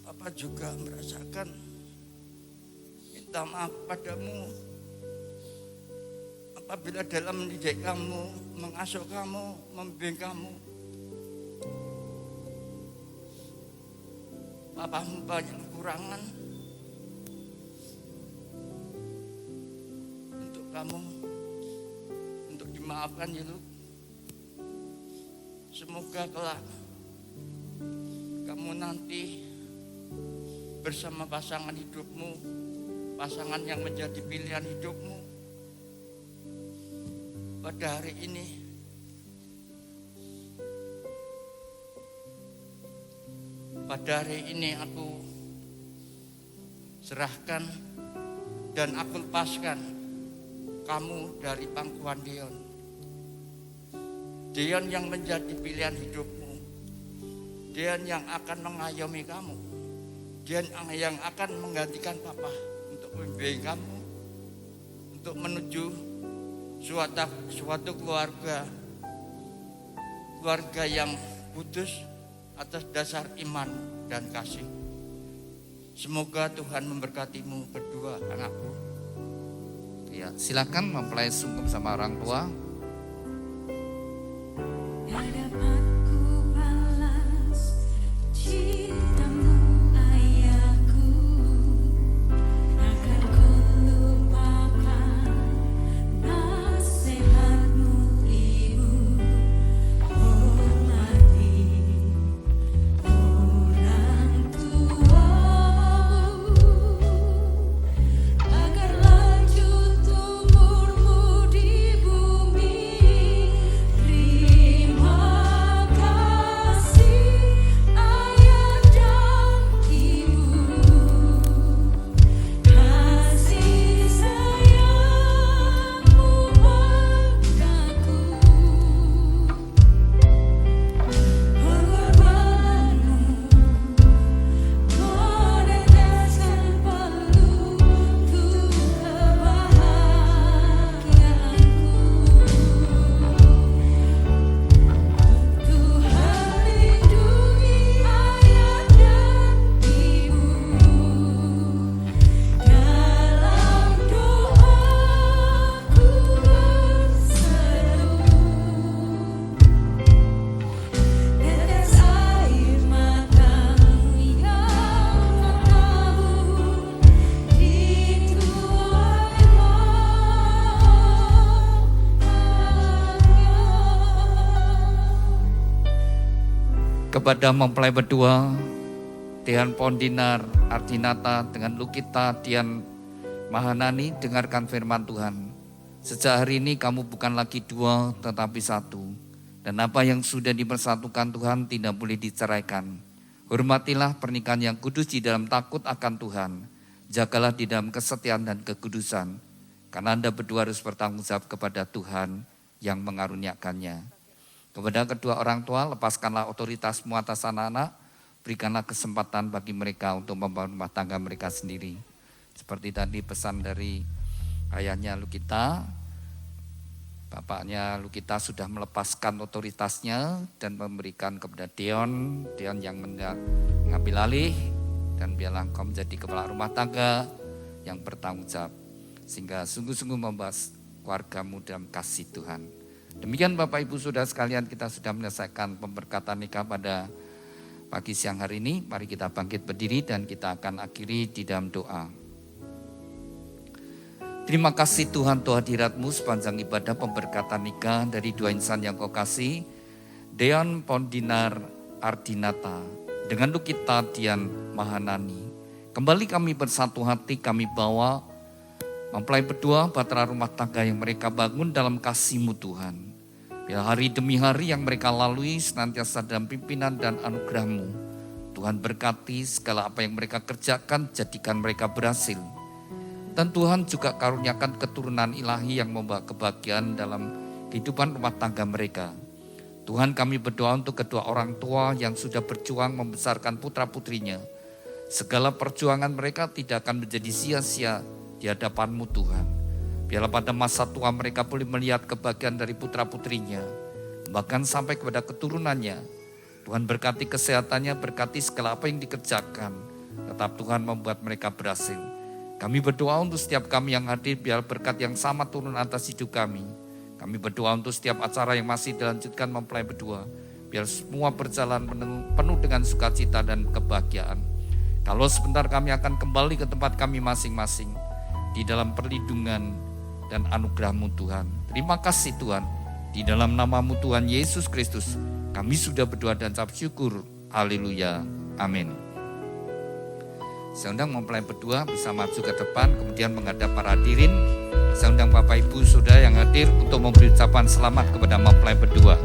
Papa juga merasakan minta maaf padamu apabila dalam mendidik kamu, mengasuh kamu, membimbing kamu, papamu banyak kekurangan. Untuk kamu, untuk dimaafkan ya Lu. Semoga kelak kamu nanti bersama pasangan hidupmu, pasangan yang menjadi pilihan hidupmu. Pada hari ini aku serahkan dan aku lepaskan kamu dari pangkuan Dion. Dion yang menjadi pilihan hidupmu, Dion yang akan mengayomi kamu, Dion yang akan menggantikan Papa untuk membimbing kamu untuk menuju suatu keluarga yang kudus atas dasar iman dan kasih. Semoga Tuhan memberkatimu berdua, anakku. Ya, silakan mempelai sungkem sama orang tua. Tak dapat ku balas cintamu ayahku, akan ku lupakan nasihatmu ibu. Hormati orang tuamu, agar lanjut umurmu di bumi. Terima kepada mempelai berdua, Dian Pondinar Ardinata dengan Lukita Dian Mahanani, dengarkan firman Tuhan. Sejak hari ini kamu bukan lagi dua tetapi satu. Dan apa yang sudah dipersatukan Tuhan tidak boleh diceraikan. Hormatilah pernikahan yang kudus di dalam takut akan Tuhan. Jagalah di dalam kesetiaan dan kekudusan. Karena Anda berdua harus bertanggung jawab kepada Tuhan yang mengaruniakannya. Kepada kedua orang tua, lepaskanlah otoritasmu atas anak-anak. Berikanlah kesempatan bagi mereka untuk membangun rumah tangga mereka sendiri. Seperti tadi pesan dari ayahnya Lukita, bapaknya Lukita sudah melepaskan otoritasnya dan memberikan kepada Dion yang mengambil alih, dan biarlah engkau menjadi kepala rumah tangga yang bertanggung jawab, sehingga sungguh-sungguh membahas keluargamu dalam kasih Tuhan. Demikian Bapak Ibu Saudara sekalian, kita sudah menyelesaikan pemberkatan nikah pada pagi siang hari ini. Mari kita bangkit berdiri dan kita akan akhiri di dalam doa. Terima kasih Tuhan untuk hadirat-Mu sepanjang ibadah pemberkatan nikah dari dua insan yang Kau kasih, Dian Pondinar Ardinata dengan Lukita Dian Mahanani. Kembali kami bersatu hati, kami bawa mempelai berdua bahtera rumah tangga yang mereka bangun dalam kasih-Mu Tuhan. Biar hari demi hari yang mereka lalui senantiasa dalam pimpinan dan anugerah-Mu. Tuhan berkati segala apa yang mereka kerjakan, jadikan mereka berhasil. Dan Tuhan juga karuniakan keturunan ilahi yang membawa kebahagiaan dalam kehidupan rumah tangga mereka. Tuhan, kami berdoa untuk kedua orang tua yang sudah berjuang membesarkan putra-putrinya. Segala perjuangan mereka tidak akan menjadi sia-sia di hadapan-Mu Tuhan. Biarlah pada masa tua mereka boleh melihat kebahagiaan dari putra-putrinya, bahkan sampai kepada keturunannya. Tuhan berkati kesehatannya, berkati segala apa yang dikerjakan. Tetap Tuhan membuat mereka berhasil. Kami berdoa untuk setiap kami yang hadir, biar berkat yang sama turun atas hidup kami. Kami berdoa untuk setiap acara yang masih dilanjutkan mempelai berdua, biar semua berjalan penuh dengan sukacita dan kebahagiaan. Kalau sebentar kami akan kembali ke tempat kami masing-masing, di dalam perlindungan dan anugerah-Mu Tuhan. Terima kasih Tuhan, di dalam nama-Mu Tuhan Yesus Kristus, kami sudah berdoa dan ucap syukur. Haleluya. Amin. Saya undang mempelai berdua bisa maju ke depan, kemudian menghadap para hadirin. Saya undang Bapak Ibu Saudara yang hadir untuk memberi ucapan selamat kepada mempelai berdua.